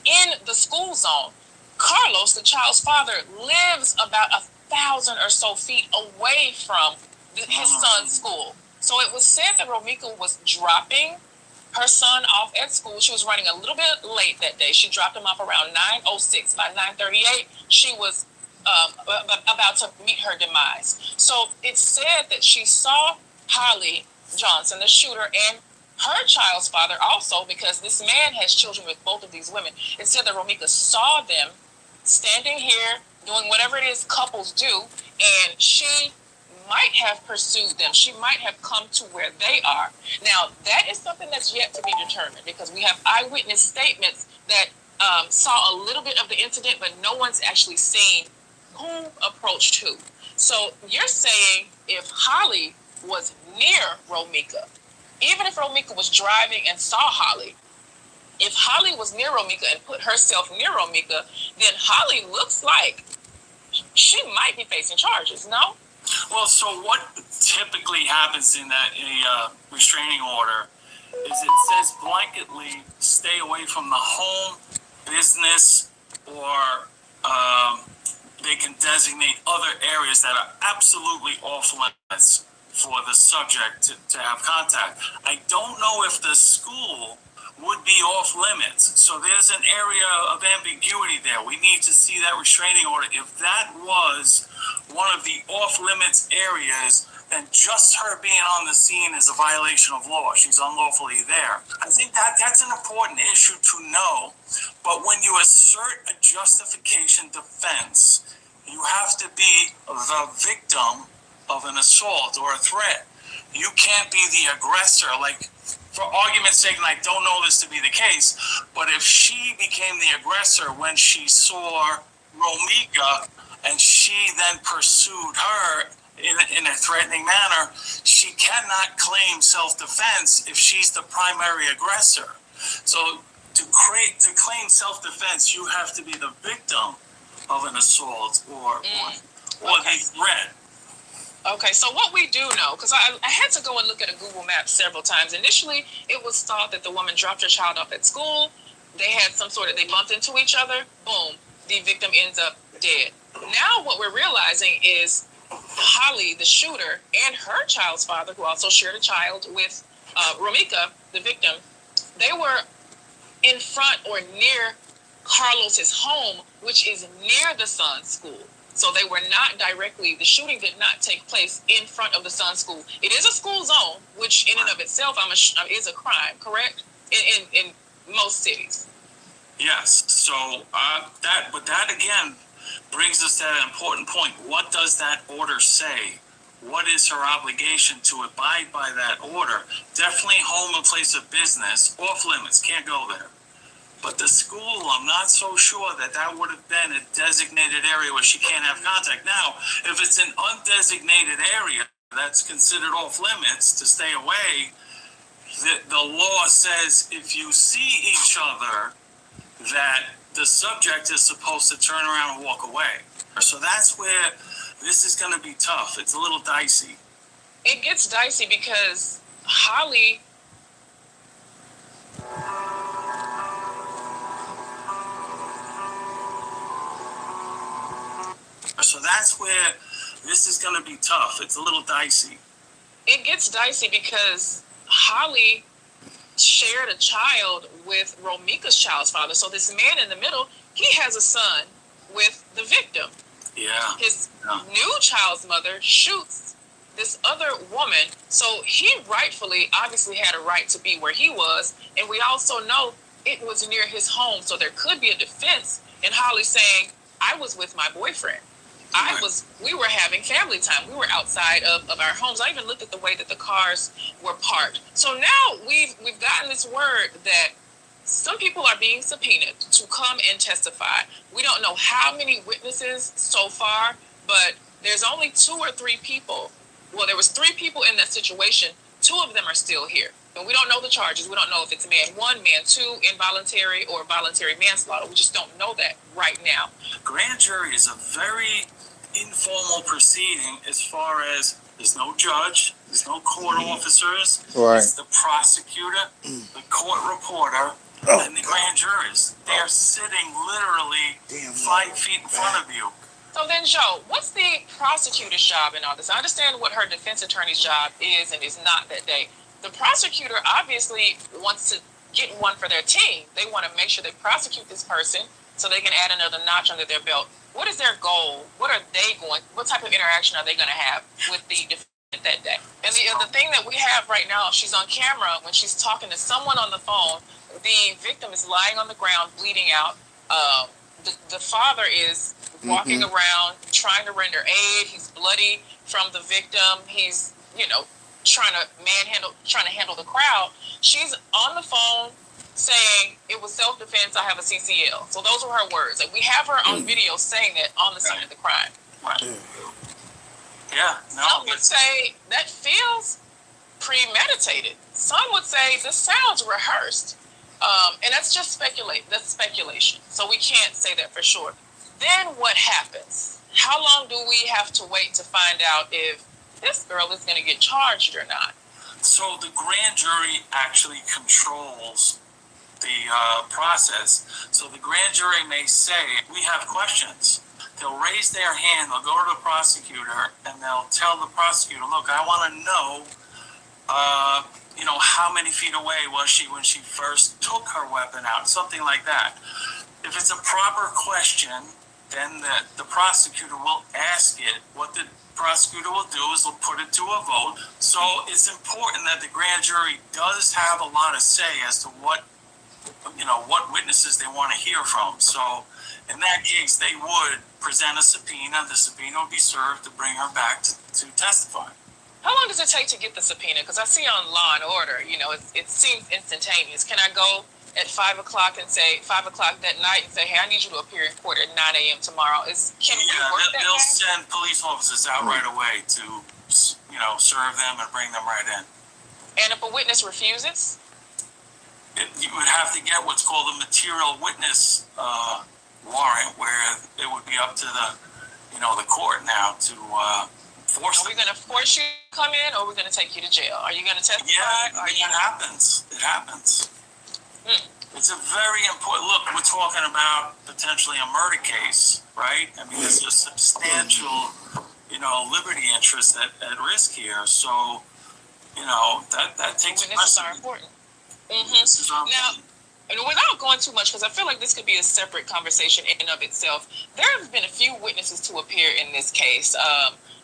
in the school zone. Carlos, the child's father, lives about 1,000 or so feet away from his son's school. So it was said that Romeca was dropping her son off at school. She was running a little bit late that day. She dropped him off around 9:06. By 9:38, she was about to meet her demise. So it's said that she saw Holly Johnson, the shooter, and her child's father also, because this man has children with both of these women. It said that Romeca saw them standing here doing whatever it is couples do, and she might have pursued them. She might have come to where they are. Now, that is something that's yet to be determined, because we have eyewitness statements that saw a little bit of the incident, but no one's actually seen who approached who. So you're saying if Holly was near Romeca, even if Romeca was driving and saw Holly, if Holly was near Romeca and put herself near Romeca, then Holly looks like she might be facing charges, no? Well, so what typically happens in a restraining order is it says blanketly stay away from the home, business, or they can designate other areas that are absolutely off limits for the subject to have contact. I don't know if the school would be off limits. So there's an area of ambiguity there. We need to see that restraining order. If that was one of the off limits areas, then just her being on the scene is a violation of law. She's unlawfully there. I think that's an important issue to know. But when you assert a justification defense, you have to be the victim of an assault or a threat. You can't be the aggressor. Like, for argument's sake, and I don't know this to be the case, but if she became the aggressor when she saw Romeca and she then pursued her in a threatening manner, she cannot claim self-defense if she's the primary aggressor. So to claim self-defense, you have to be the victim of an assault or the threat. Okay, so what we do know, because I had to go and look at a Google map several times. Initially, it was thought that the woman dropped her child off at school. They had they bumped into each other. Boom, the victim ends up dead. Now what we're realizing is Holly, the shooter, and her child's father, who also shared a child with Romeca, the victim, they were in front or near Carlos's home, which is near the son's school. So they were not directly, the shooting did not take place in front of the son's school. It is a school zone, which in and of itself is a crime, correct? In most cities. Yes. So that again brings us to an important point. What does that order say? What is her obligation to abide by that order? Definitely home and place of business, off limits, can't go there. But the school, I'm not so sure that would have been a designated area where she can't have contact. Now, if it's an undesignated area that's considered off limits to stay away, the law says if you see each other, that the subject is supposed to turn around and walk away. So that's where this is going to be tough. It's a little dicey. It gets dicey because Holly... So that's where this is going to be tough. It's a little dicey. It gets dicey because Holly shared a child with Romeca's child's father. So this man in the middle, he has a son with the victim. Yeah. His new child's mother shoots this other woman. So he rightfully, obviously had a right to be where he was. And we also know it was near his home. So there could be a defense in Holly saying, I was with my boyfriend. We were having family time. We were outside of our homes. I even looked at the way that the cars were parked. So now we've gotten this word that some people are being subpoenaed to come and testify. We don't know how many witnesses so far, but there's only 2 or 3 people. Well, there was 3 people in that situation. 2 of them are still here. And we don't know the charges. We don't know if it's man 1, man 2, involuntary or voluntary manslaughter. We just don't know that right now. Grand jury is a very informal proceeding as far as there's no judge, there's no court officers, right. It's the prosecutor, the court reporter, And the grand jurors, they're sitting literally 5 feet in front of you. So then, Joe, what's the prosecutor's job in all this? I understand what her defense attorney's job is and is not that day. The prosecutor obviously wants to get one for their team. They want to make sure they prosecute this person so they can add another notch under their belt. What is their goal? What are they going? What type of interaction are they going to have with the defendant that day? And the thing that we have right now, she's on camera when she's talking to someone on the phone. The victim is lying on the ground, bleeding out. The father is walking around trying to render aid. He's bloody from the victim. He's, trying to handle the crowd. She's on the phone saying it was self-defense. I have a CCL. So those were her words. And we have her on video saying that on the scene of the crime. Right. Yeah. No. Some would say that feels premeditated. Some would say this sounds rehearsed. And that's just speculation. So we can't say that for sure. Then what happens? How long do we have to wait to find out if this girl is going to get charged or not? So the grand jury actually controls the process. So the grand jury may say, we have questions. They'll raise their hand, they'll go to the prosecutor, and they'll tell the prosecutor, look, I want to know, how many feet away was she when she first took her weapon out, something like that. If it's a proper question, then the prosecutor will ask it. What the prosecutor will do is they'll put it to a vote. So it's important that the grand jury does have a lot of say as to what witnesses they want to hear from. So in that case, they would present a subpoena. The subpoena would be served to bring her back to testify. How long does it take to get the subpoena? Because I see on Law and Order, it seems instantaneous. Can I go at 5 o'clock and say 5 o'clock that night and say, hey, I need you to appear in court at 9 a.m. tomorrow? Can we work that? They'll send police officers out right away to, serve them and bring them right in. And if a witness refuses? You would have to get what's called a material witness warrant, where it would be up to the court now to force. Are we going to force you to come in, or are we going to take you to jail? Are you going to testify? Yeah, it happens. It happens. It's a very important look. We're talking about potentially a murder case, right? I mean, there's a substantial, liberty interest at risk here. So, that takes precedent. Witnesses are important. Now, and without going too much, because I feel like this could be a separate conversation in and of itself, there have been a few witnesses to appear in this case.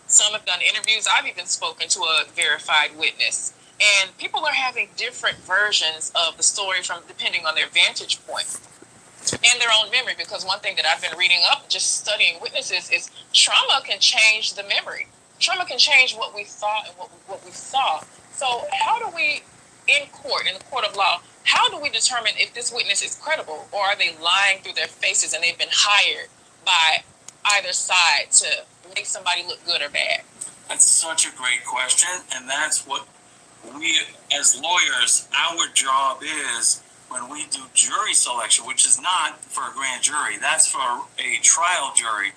Some have done interviews. I've even spoken to a verified witness. And people are having different versions of the story depending on their vantage point and their own memory. Because one thing that I've been reading up, just studying witnesses, is trauma can change the memory. Trauma can change what we thought and what we saw. So how do we, in the court of law, how do we determine if this witness is credible, or are they lying through their faces and they've been hired by either side to make somebody look good or bad? That's such a great question, and that's what we, as lawyers, our job is when we do jury selection, which is not for a grand jury, that's for a trial jury.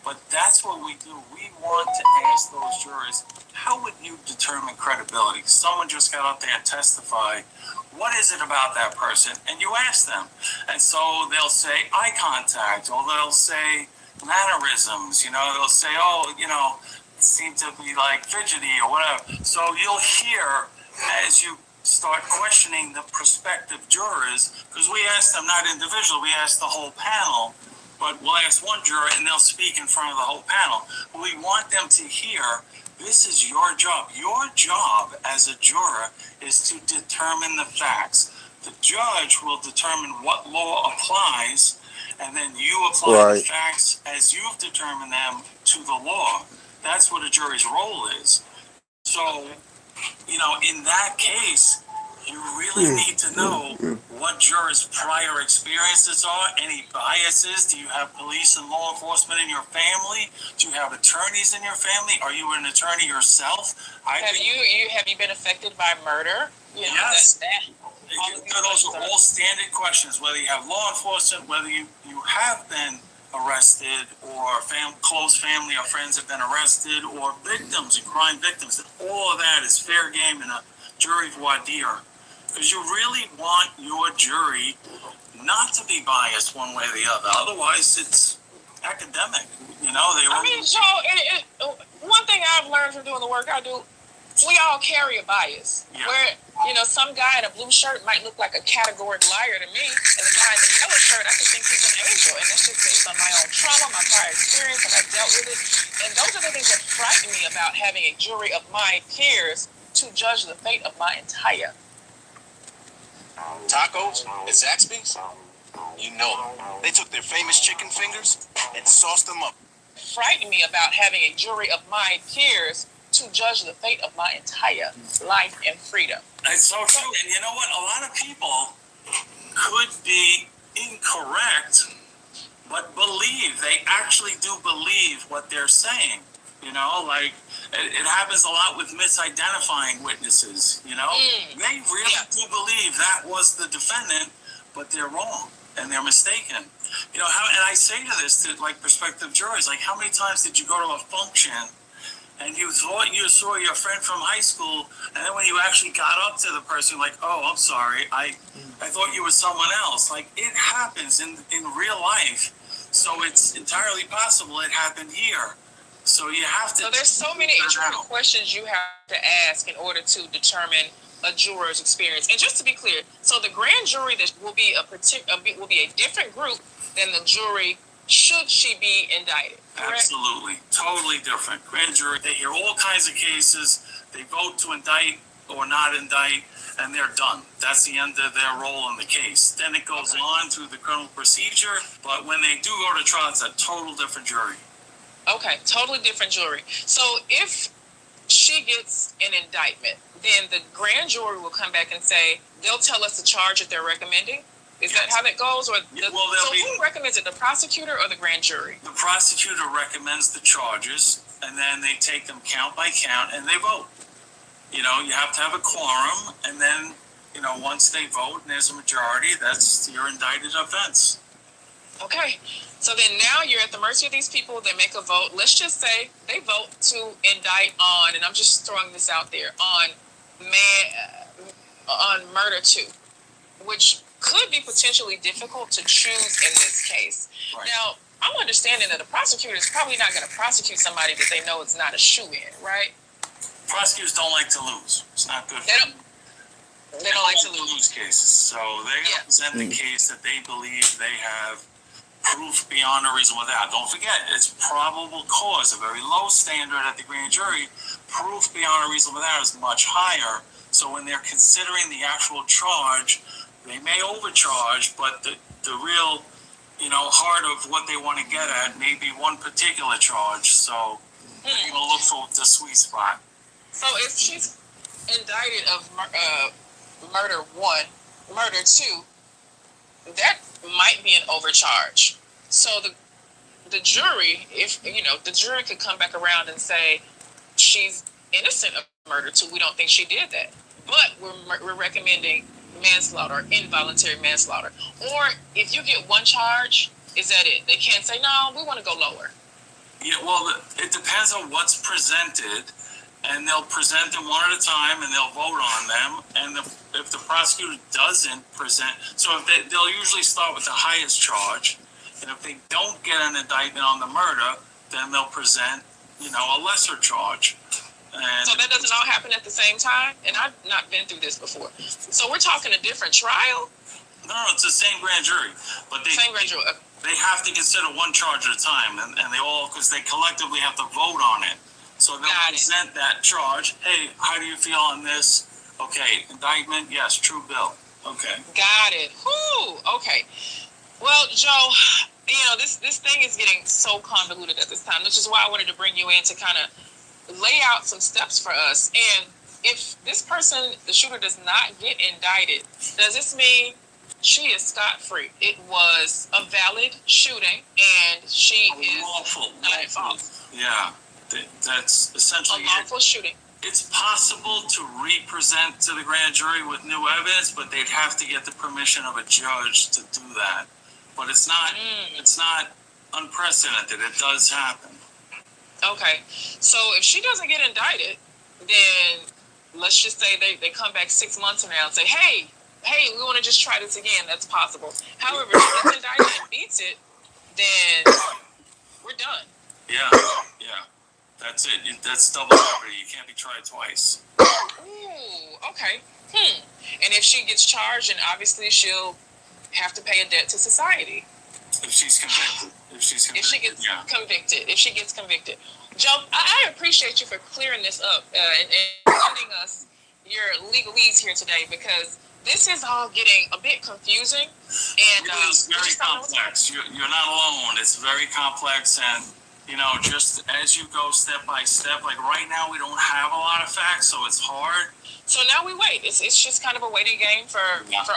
But that's what we do. We want to ask those jurors, how would you determine credibility? Someone just got up there and testified. What is it about that person? And you ask them. And so they'll say eye contact, or they'll say mannerisms, they'll say, seem to be like fidgety or whatever. So you'll hear as you start questioning the prospective jurors, because we ask them not individually, we ask the whole panel, but we'll ask one juror and they'll speak in front of the whole panel. We want them to hear, this is your job. Your job as a juror is to determine the facts. The judge will determine what law applies, and then you apply the facts as you've determined them to the law. That's what a jury's role is. So, in that case, you really need to know what jurors' prior experiences are, any biases. Do you have police and law enforcement in your family? Do you have attorneys in your family? Are you an attorney yourself? Have you been affected by murder? Yes. Those are all standard questions, whether you have law enforcement, whether you have been arrested, or close family or friends have been arrested, or victims and crime victims. All of that is fair game in a jury voir dire. because you really want your jury not to be biased one way or the other. Otherwise, it's academic. You know, I mean, Joe, one thing I've learned from doing the work I do, we all carry a bias. Yeah. Where, some guy in a blue shirt might look like a categorical liar to me, and the guy in the yellow shirt, I could think he's an angel. And that's just based on my own trauma, my prior experience, and I've dealt with it. And those are the things that frighten me about having a jury of my peers to judge the fate of my entire. Tacos at Zaxby's? You know them. They took their famous chicken fingers and sauced them up. Frighten me about having a jury of my peers to judge the fate of my entire life and freedom. It's so true. And you know what? A lot of people could be incorrect, but they actually do believe what they're saying. Like it happens a lot with misidentifying witnesses. They really do believe that was the defendant, but they're wrong and they're mistaken. And I say to this to like prospective jurors, like, how many times did you go to a function and you thought you saw your friend from high school, and then when you actually got up to the person, like, oh, I'm sorry, I thought you were someone else. Like, it happens in real life, so it's entirely possible it happened here. So you have to. So there's so many intricate questions you have to ask in order to determine a juror's experience. And just to be clear, so the grand jury that will be a different group than the jury should she be indicted. Correct? Absolutely, totally different. Grand jury, they hear all kinds of cases. They vote to indict or not indict, and they're done. That's the end of their role in the case. Then it goes on through the criminal procedure. But when they do go to trial, it's a total different jury. Okay, totally different jury. So if she gets an indictment, then the grand jury will come back and say, they'll tell us the charge that they're recommending. Is that how that goes? Or who recommends it, the prosecutor or the grand jury? The prosecutor recommends the charges, and then they take them count by count, and they vote. You have to have a quorum, and then, once they vote and there's a majority, that's your indicted offense. Okay, so then now you're at the mercy of these people. They make a vote. Let's just say they vote to indict on, and I'm just throwing this out there, on murder 2, which could be potentially difficult to choose in this case. Right. Now, I'm understanding that the prosecutor is probably not going to prosecute somebody that they know is not a shoe-in, right? Prosecutors don't like to lose. It's not good. They don't like to lose cases, so they're going to present the case that they believe they have proof beyond a reasonable doubt. Don't forget, it's probable cause, a very low standard at the grand jury. Proof beyond a reasonable doubt is much higher. So when they're considering the actual charge, they may overcharge, but the real, heart of what they want to get at may be one particular charge. So they're going to look for the sweet spot. So if she's indicted of murder 1, murder 2, that might be an overcharge. So the jury, the jury could come back around and say she's innocent of murder 2. We don't think she did that, but we're recommending manslaughter or involuntary manslaughter. Or if you get one charge, is that it? They can't say, no, we want to go lower. Yeah, well, it depends on what's presented, and they'll present them one at a time, and they'll vote on them. And if the prosecutor doesn't present, so they'll usually start with the highest charge, and if they don't get an indictment on the murder, then they'll present, a lesser charge. And so that doesn't all happen at the same time? And I've not been through this before. So we're talking a different trial? No, it's the same grand jury. But same grand jury. They have to consider one charge at a time, and they all, because they collectively have to vote on it. So they'll present that charge. Hey, how do you feel on this? Okay, indictment, yes, true bill. Okay. Got it. Whew, okay. Well, Joe, this thing is getting so convoluted at this time, which is why I wanted to bring you in to kind of lay out some steps for us. And if this person, the shooter, does not get indicted, does this mean she is scot-free? It was a valid shooting, and she is not at fault. Yeah, that's essentially a lawful shooting. It's possible to re-present to the grand jury with new evidence, but they'd have to get the permission of a judge to do that. But it's not unprecedented. It does happen. Okay, so if she doesn't get indicted, then let's just say they come back 6 months from now and say, hey, we want to just try this again. That's possible. However, if she gets indicted and beats it, then we're done. Yeah, yeah. That's it. That's double jeopardy. You can't be tried twice. Ooh, okay. And if she gets charged, then obviously she'll have to pay a debt to society. If she's convicted. If she gets convicted. If she gets convicted. Joe, I appreciate you for clearing this up and lending us your legalese here today, because this is all getting a bit confusing. And it is very complex. You're not alone. It's very complex, and just as you go step by step, like right now we don't have a lot of facts, so it's hard. So now we wait. It's just kind of a waiting game for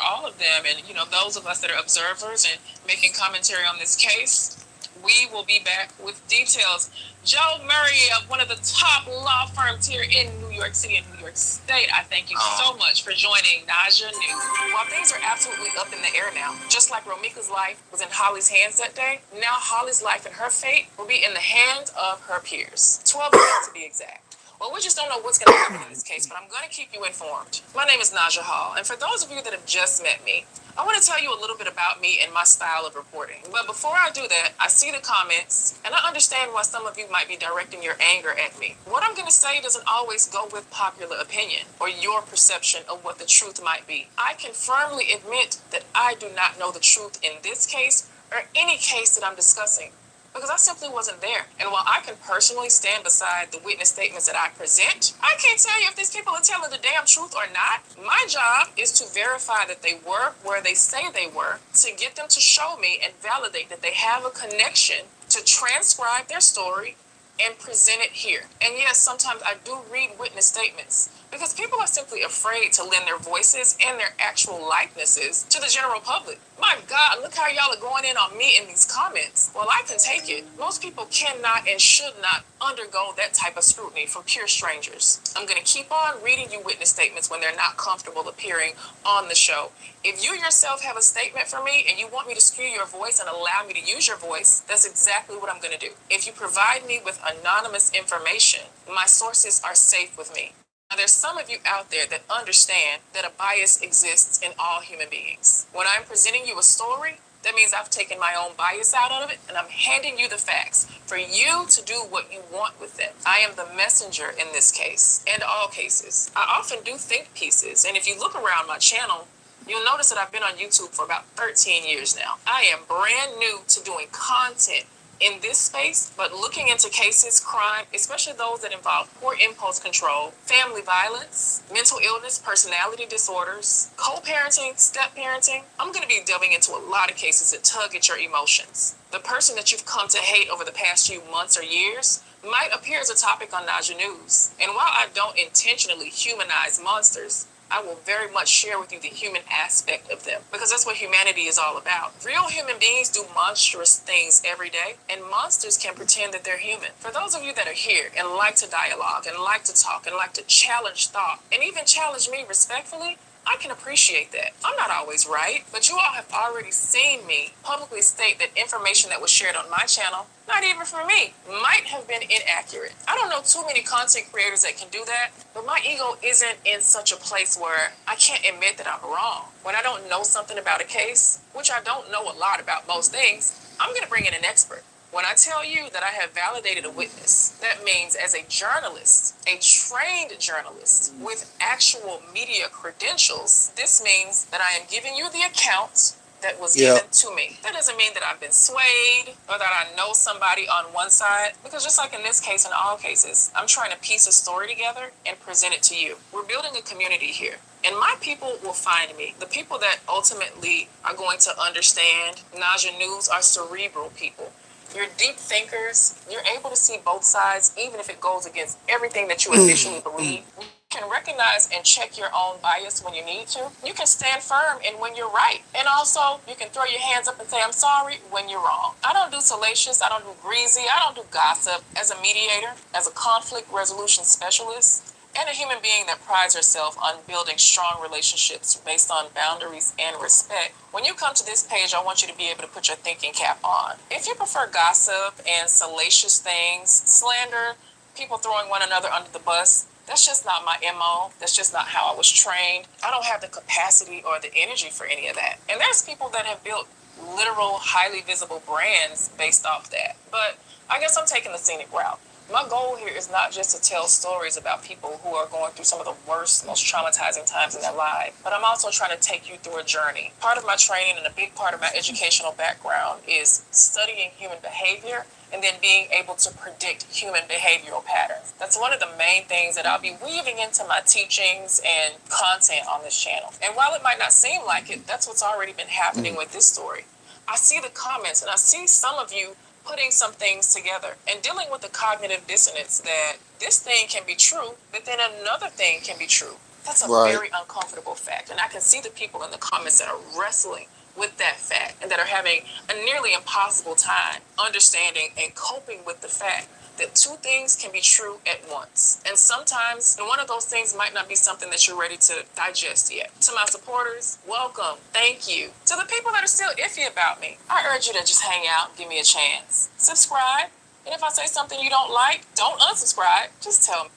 all of them, and those of us that are observers and making commentary on this case. We will be back with details. Joe Murray of one of the top law firms here in New York City and New York State, I thank you so much for joining Naja News. While things are absolutely up in the air now, just like Romeca's life was in Holly's hands that day, now Holly's life and her fate will be in the hands of her peers. 12 of them to be exact. Well, we just don't know what's going to happen in this case, but I'm going to keep you informed. My name is Naja Hall, and for those of you that have just met me, I want to tell you a little bit about me and my style of reporting. But before I do that, I see the comments, and I understand why some of you might be directing your anger at me. What I'm going to say doesn't always go with popular opinion or your perception of what the truth might be. I can firmly admit that I do not know the truth in this case or any case that I'm discussing, because I simply wasn't there. And while I can personally stand beside the witness statements that I present, I can't tell you if these people are telling the damn truth or not. My job is to verify that they were where they say they were, to get them to show me and validate that they have a connection, to transcribe their story and present it here. And yes, sometimes I do read witness statements, because people are simply afraid to lend their voices and their actual likenesses to the general public. My God, look how y'all are going in on me in these comments. Well, I can take it. Most people cannot and should not undergo that type of scrutiny from pure strangers. I'm going to keep on reading you witness statements when they're not comfortable appearing on the show. If you yourself have a statement for me and you want me to skew your voice and allow me to use your voice, that's exactly what I'm going to do. If you provide me with anonymous information, my sources are safe with me. Now, there's some of you out there that understand that a bias exists in all human beings. When I'm presenting you a story, that means I've taken my own bias out of it, and I'm handing you the facts for you to do what you want with them. I am the messenger in this case, and all cases. I often do think pieces, and if you look around my channel, you'll notice that I've been on YouTube for about 13 years now. I am brand new to doing content in this space, but looking into cases, crime, especially those that involve poor impulse control, family violence, mental illness, personality disorders, co-parenting, step-parenting, I'm going to be delving into a lot of cases that tug at your emotions. The person that you've come to hate over the past few months or years might appear as a topic on Naja News. And while I don't intentionally humanize monsters, I will very much share with you the human aspect of them, because that's what humanity is all about. Real human beings do monstrous things every day, and monsters can pretend that they're human. For those of you that are here and like to dialogue and like to talk and like to challenge thought and even challenge me respectfully, I can appreciate that. I'm not always right, but you all have already seen me publicly state that information that was shared on my channel, not even for me, might have been inaccurate. I don't know too many content creators that can do that, but my ego isn't in such a place where I can't admit that I'm wrong. When I don't know something about a case, which I don't know a lot about most things, I'm going to bring in an expert. When I tell you that I have validated a witness, that means as a journalist, a trained journalist with actual media credentials, this means that I am giving you the account that was given to me. That doesn't mean that I've been swayed or that I know somebody on one side, because just like in this case and all cases, I'm trying to piece a story together and present it to you. We're building a community here, and my people will find me. The people that ultimately are going to understand Naja News are cerebral people. You're deep thinkers. You're able to see both sides, even if it goes against everything that you initially believe. You can recognize and check your own bias when you need to. You can stand firm in when you're right. And also, you can throw your hands up and say, I'm sorry, when you're wrong. I don't do salacious. I don't do greasy. I don't do gossip. As a mediator, as a conflict resolution specialist, and a human being that prides herself on building strong relationships based on boundaries and respect, when you come to this page, I want you to be able to put your thinking cap on. If you prefer gossip and salacious things, slander, people throwing one another under the bus, That's just not my MO. That's just not how I was trained. I don't have the capacity or the energy for any of that. And there's people that have built literal, highly visible brands based off that. But I guess I'm taking the scenic route. My goal here is not just to tell stories about people who are going through some of the worst, most traumatizing times in their life, but I'm also trying to take you through a journey. Part of my training and a big part of my educational background is studying human behavior and then being able to predict human behavioral patterns. That's one of the main things that I'll be weaving into my teachings and content on this channel. And while it might not seem like it, that's what's already been happening with this story. I see the comments and I see some of you putting some things together and dealing with the cognitive dissonance that this thing can be true, but then another thing can be true. That's a Right. very uncomfortable fact. And I can see the people in the comments that are wrestling with that fact and that are having a nearly impossible time understanding and coping with the fact that two things can be true at once. And sometimes one of those things might not be something that you're ready to digest yet. To my supporters, welcome. Thank you. To the people that are still iffy about me, I urge you to just hang out and give me a chance. Subscribe. And if I say something you don't like, don't unsubscribe. Just tell me.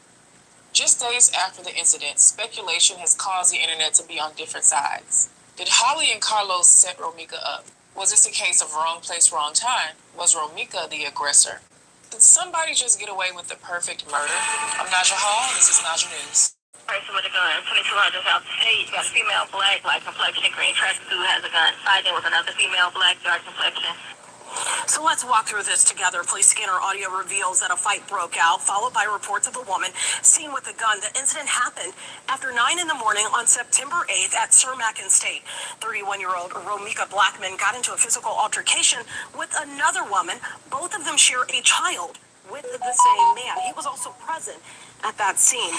Just days after the incident, speculation has caused the internet to be on different sides. Did Holly and Carlos set Romeca up? Was this a case of wrong place, wrong time? Was Romeca the aggressor? Did somebody just get away with the perfect murder? I'm Naja Hall, and this is Naja News. Person with a gun, 2200 South State, got a female black, light complexion, green tracksuit, has a gun. Siding with another female black, dark complexion. So let's walk through this together. Police scanner audio reveals that a fight broke out, followed by reports of a woman seen with a gun. The incident happened after 9 in the morning on September 8th at Romeca State. 31-year-old Romeca Blackman got into a physical altercation with another woman. Both of them share a child with the same man. He was also present at that scene.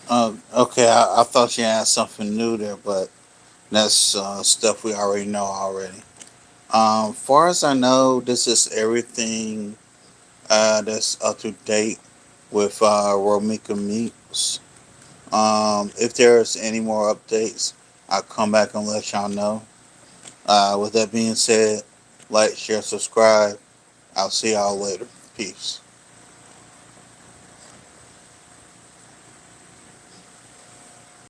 Okay, I thought you had something new there, but that's stuff we already know already. Far as I know, this is everything that's up to date with Romeca Meeks. If there's any more updates, I'll come back and let y'all know. With that being said, like, share, subscribe. I'll see y'all later. Peace.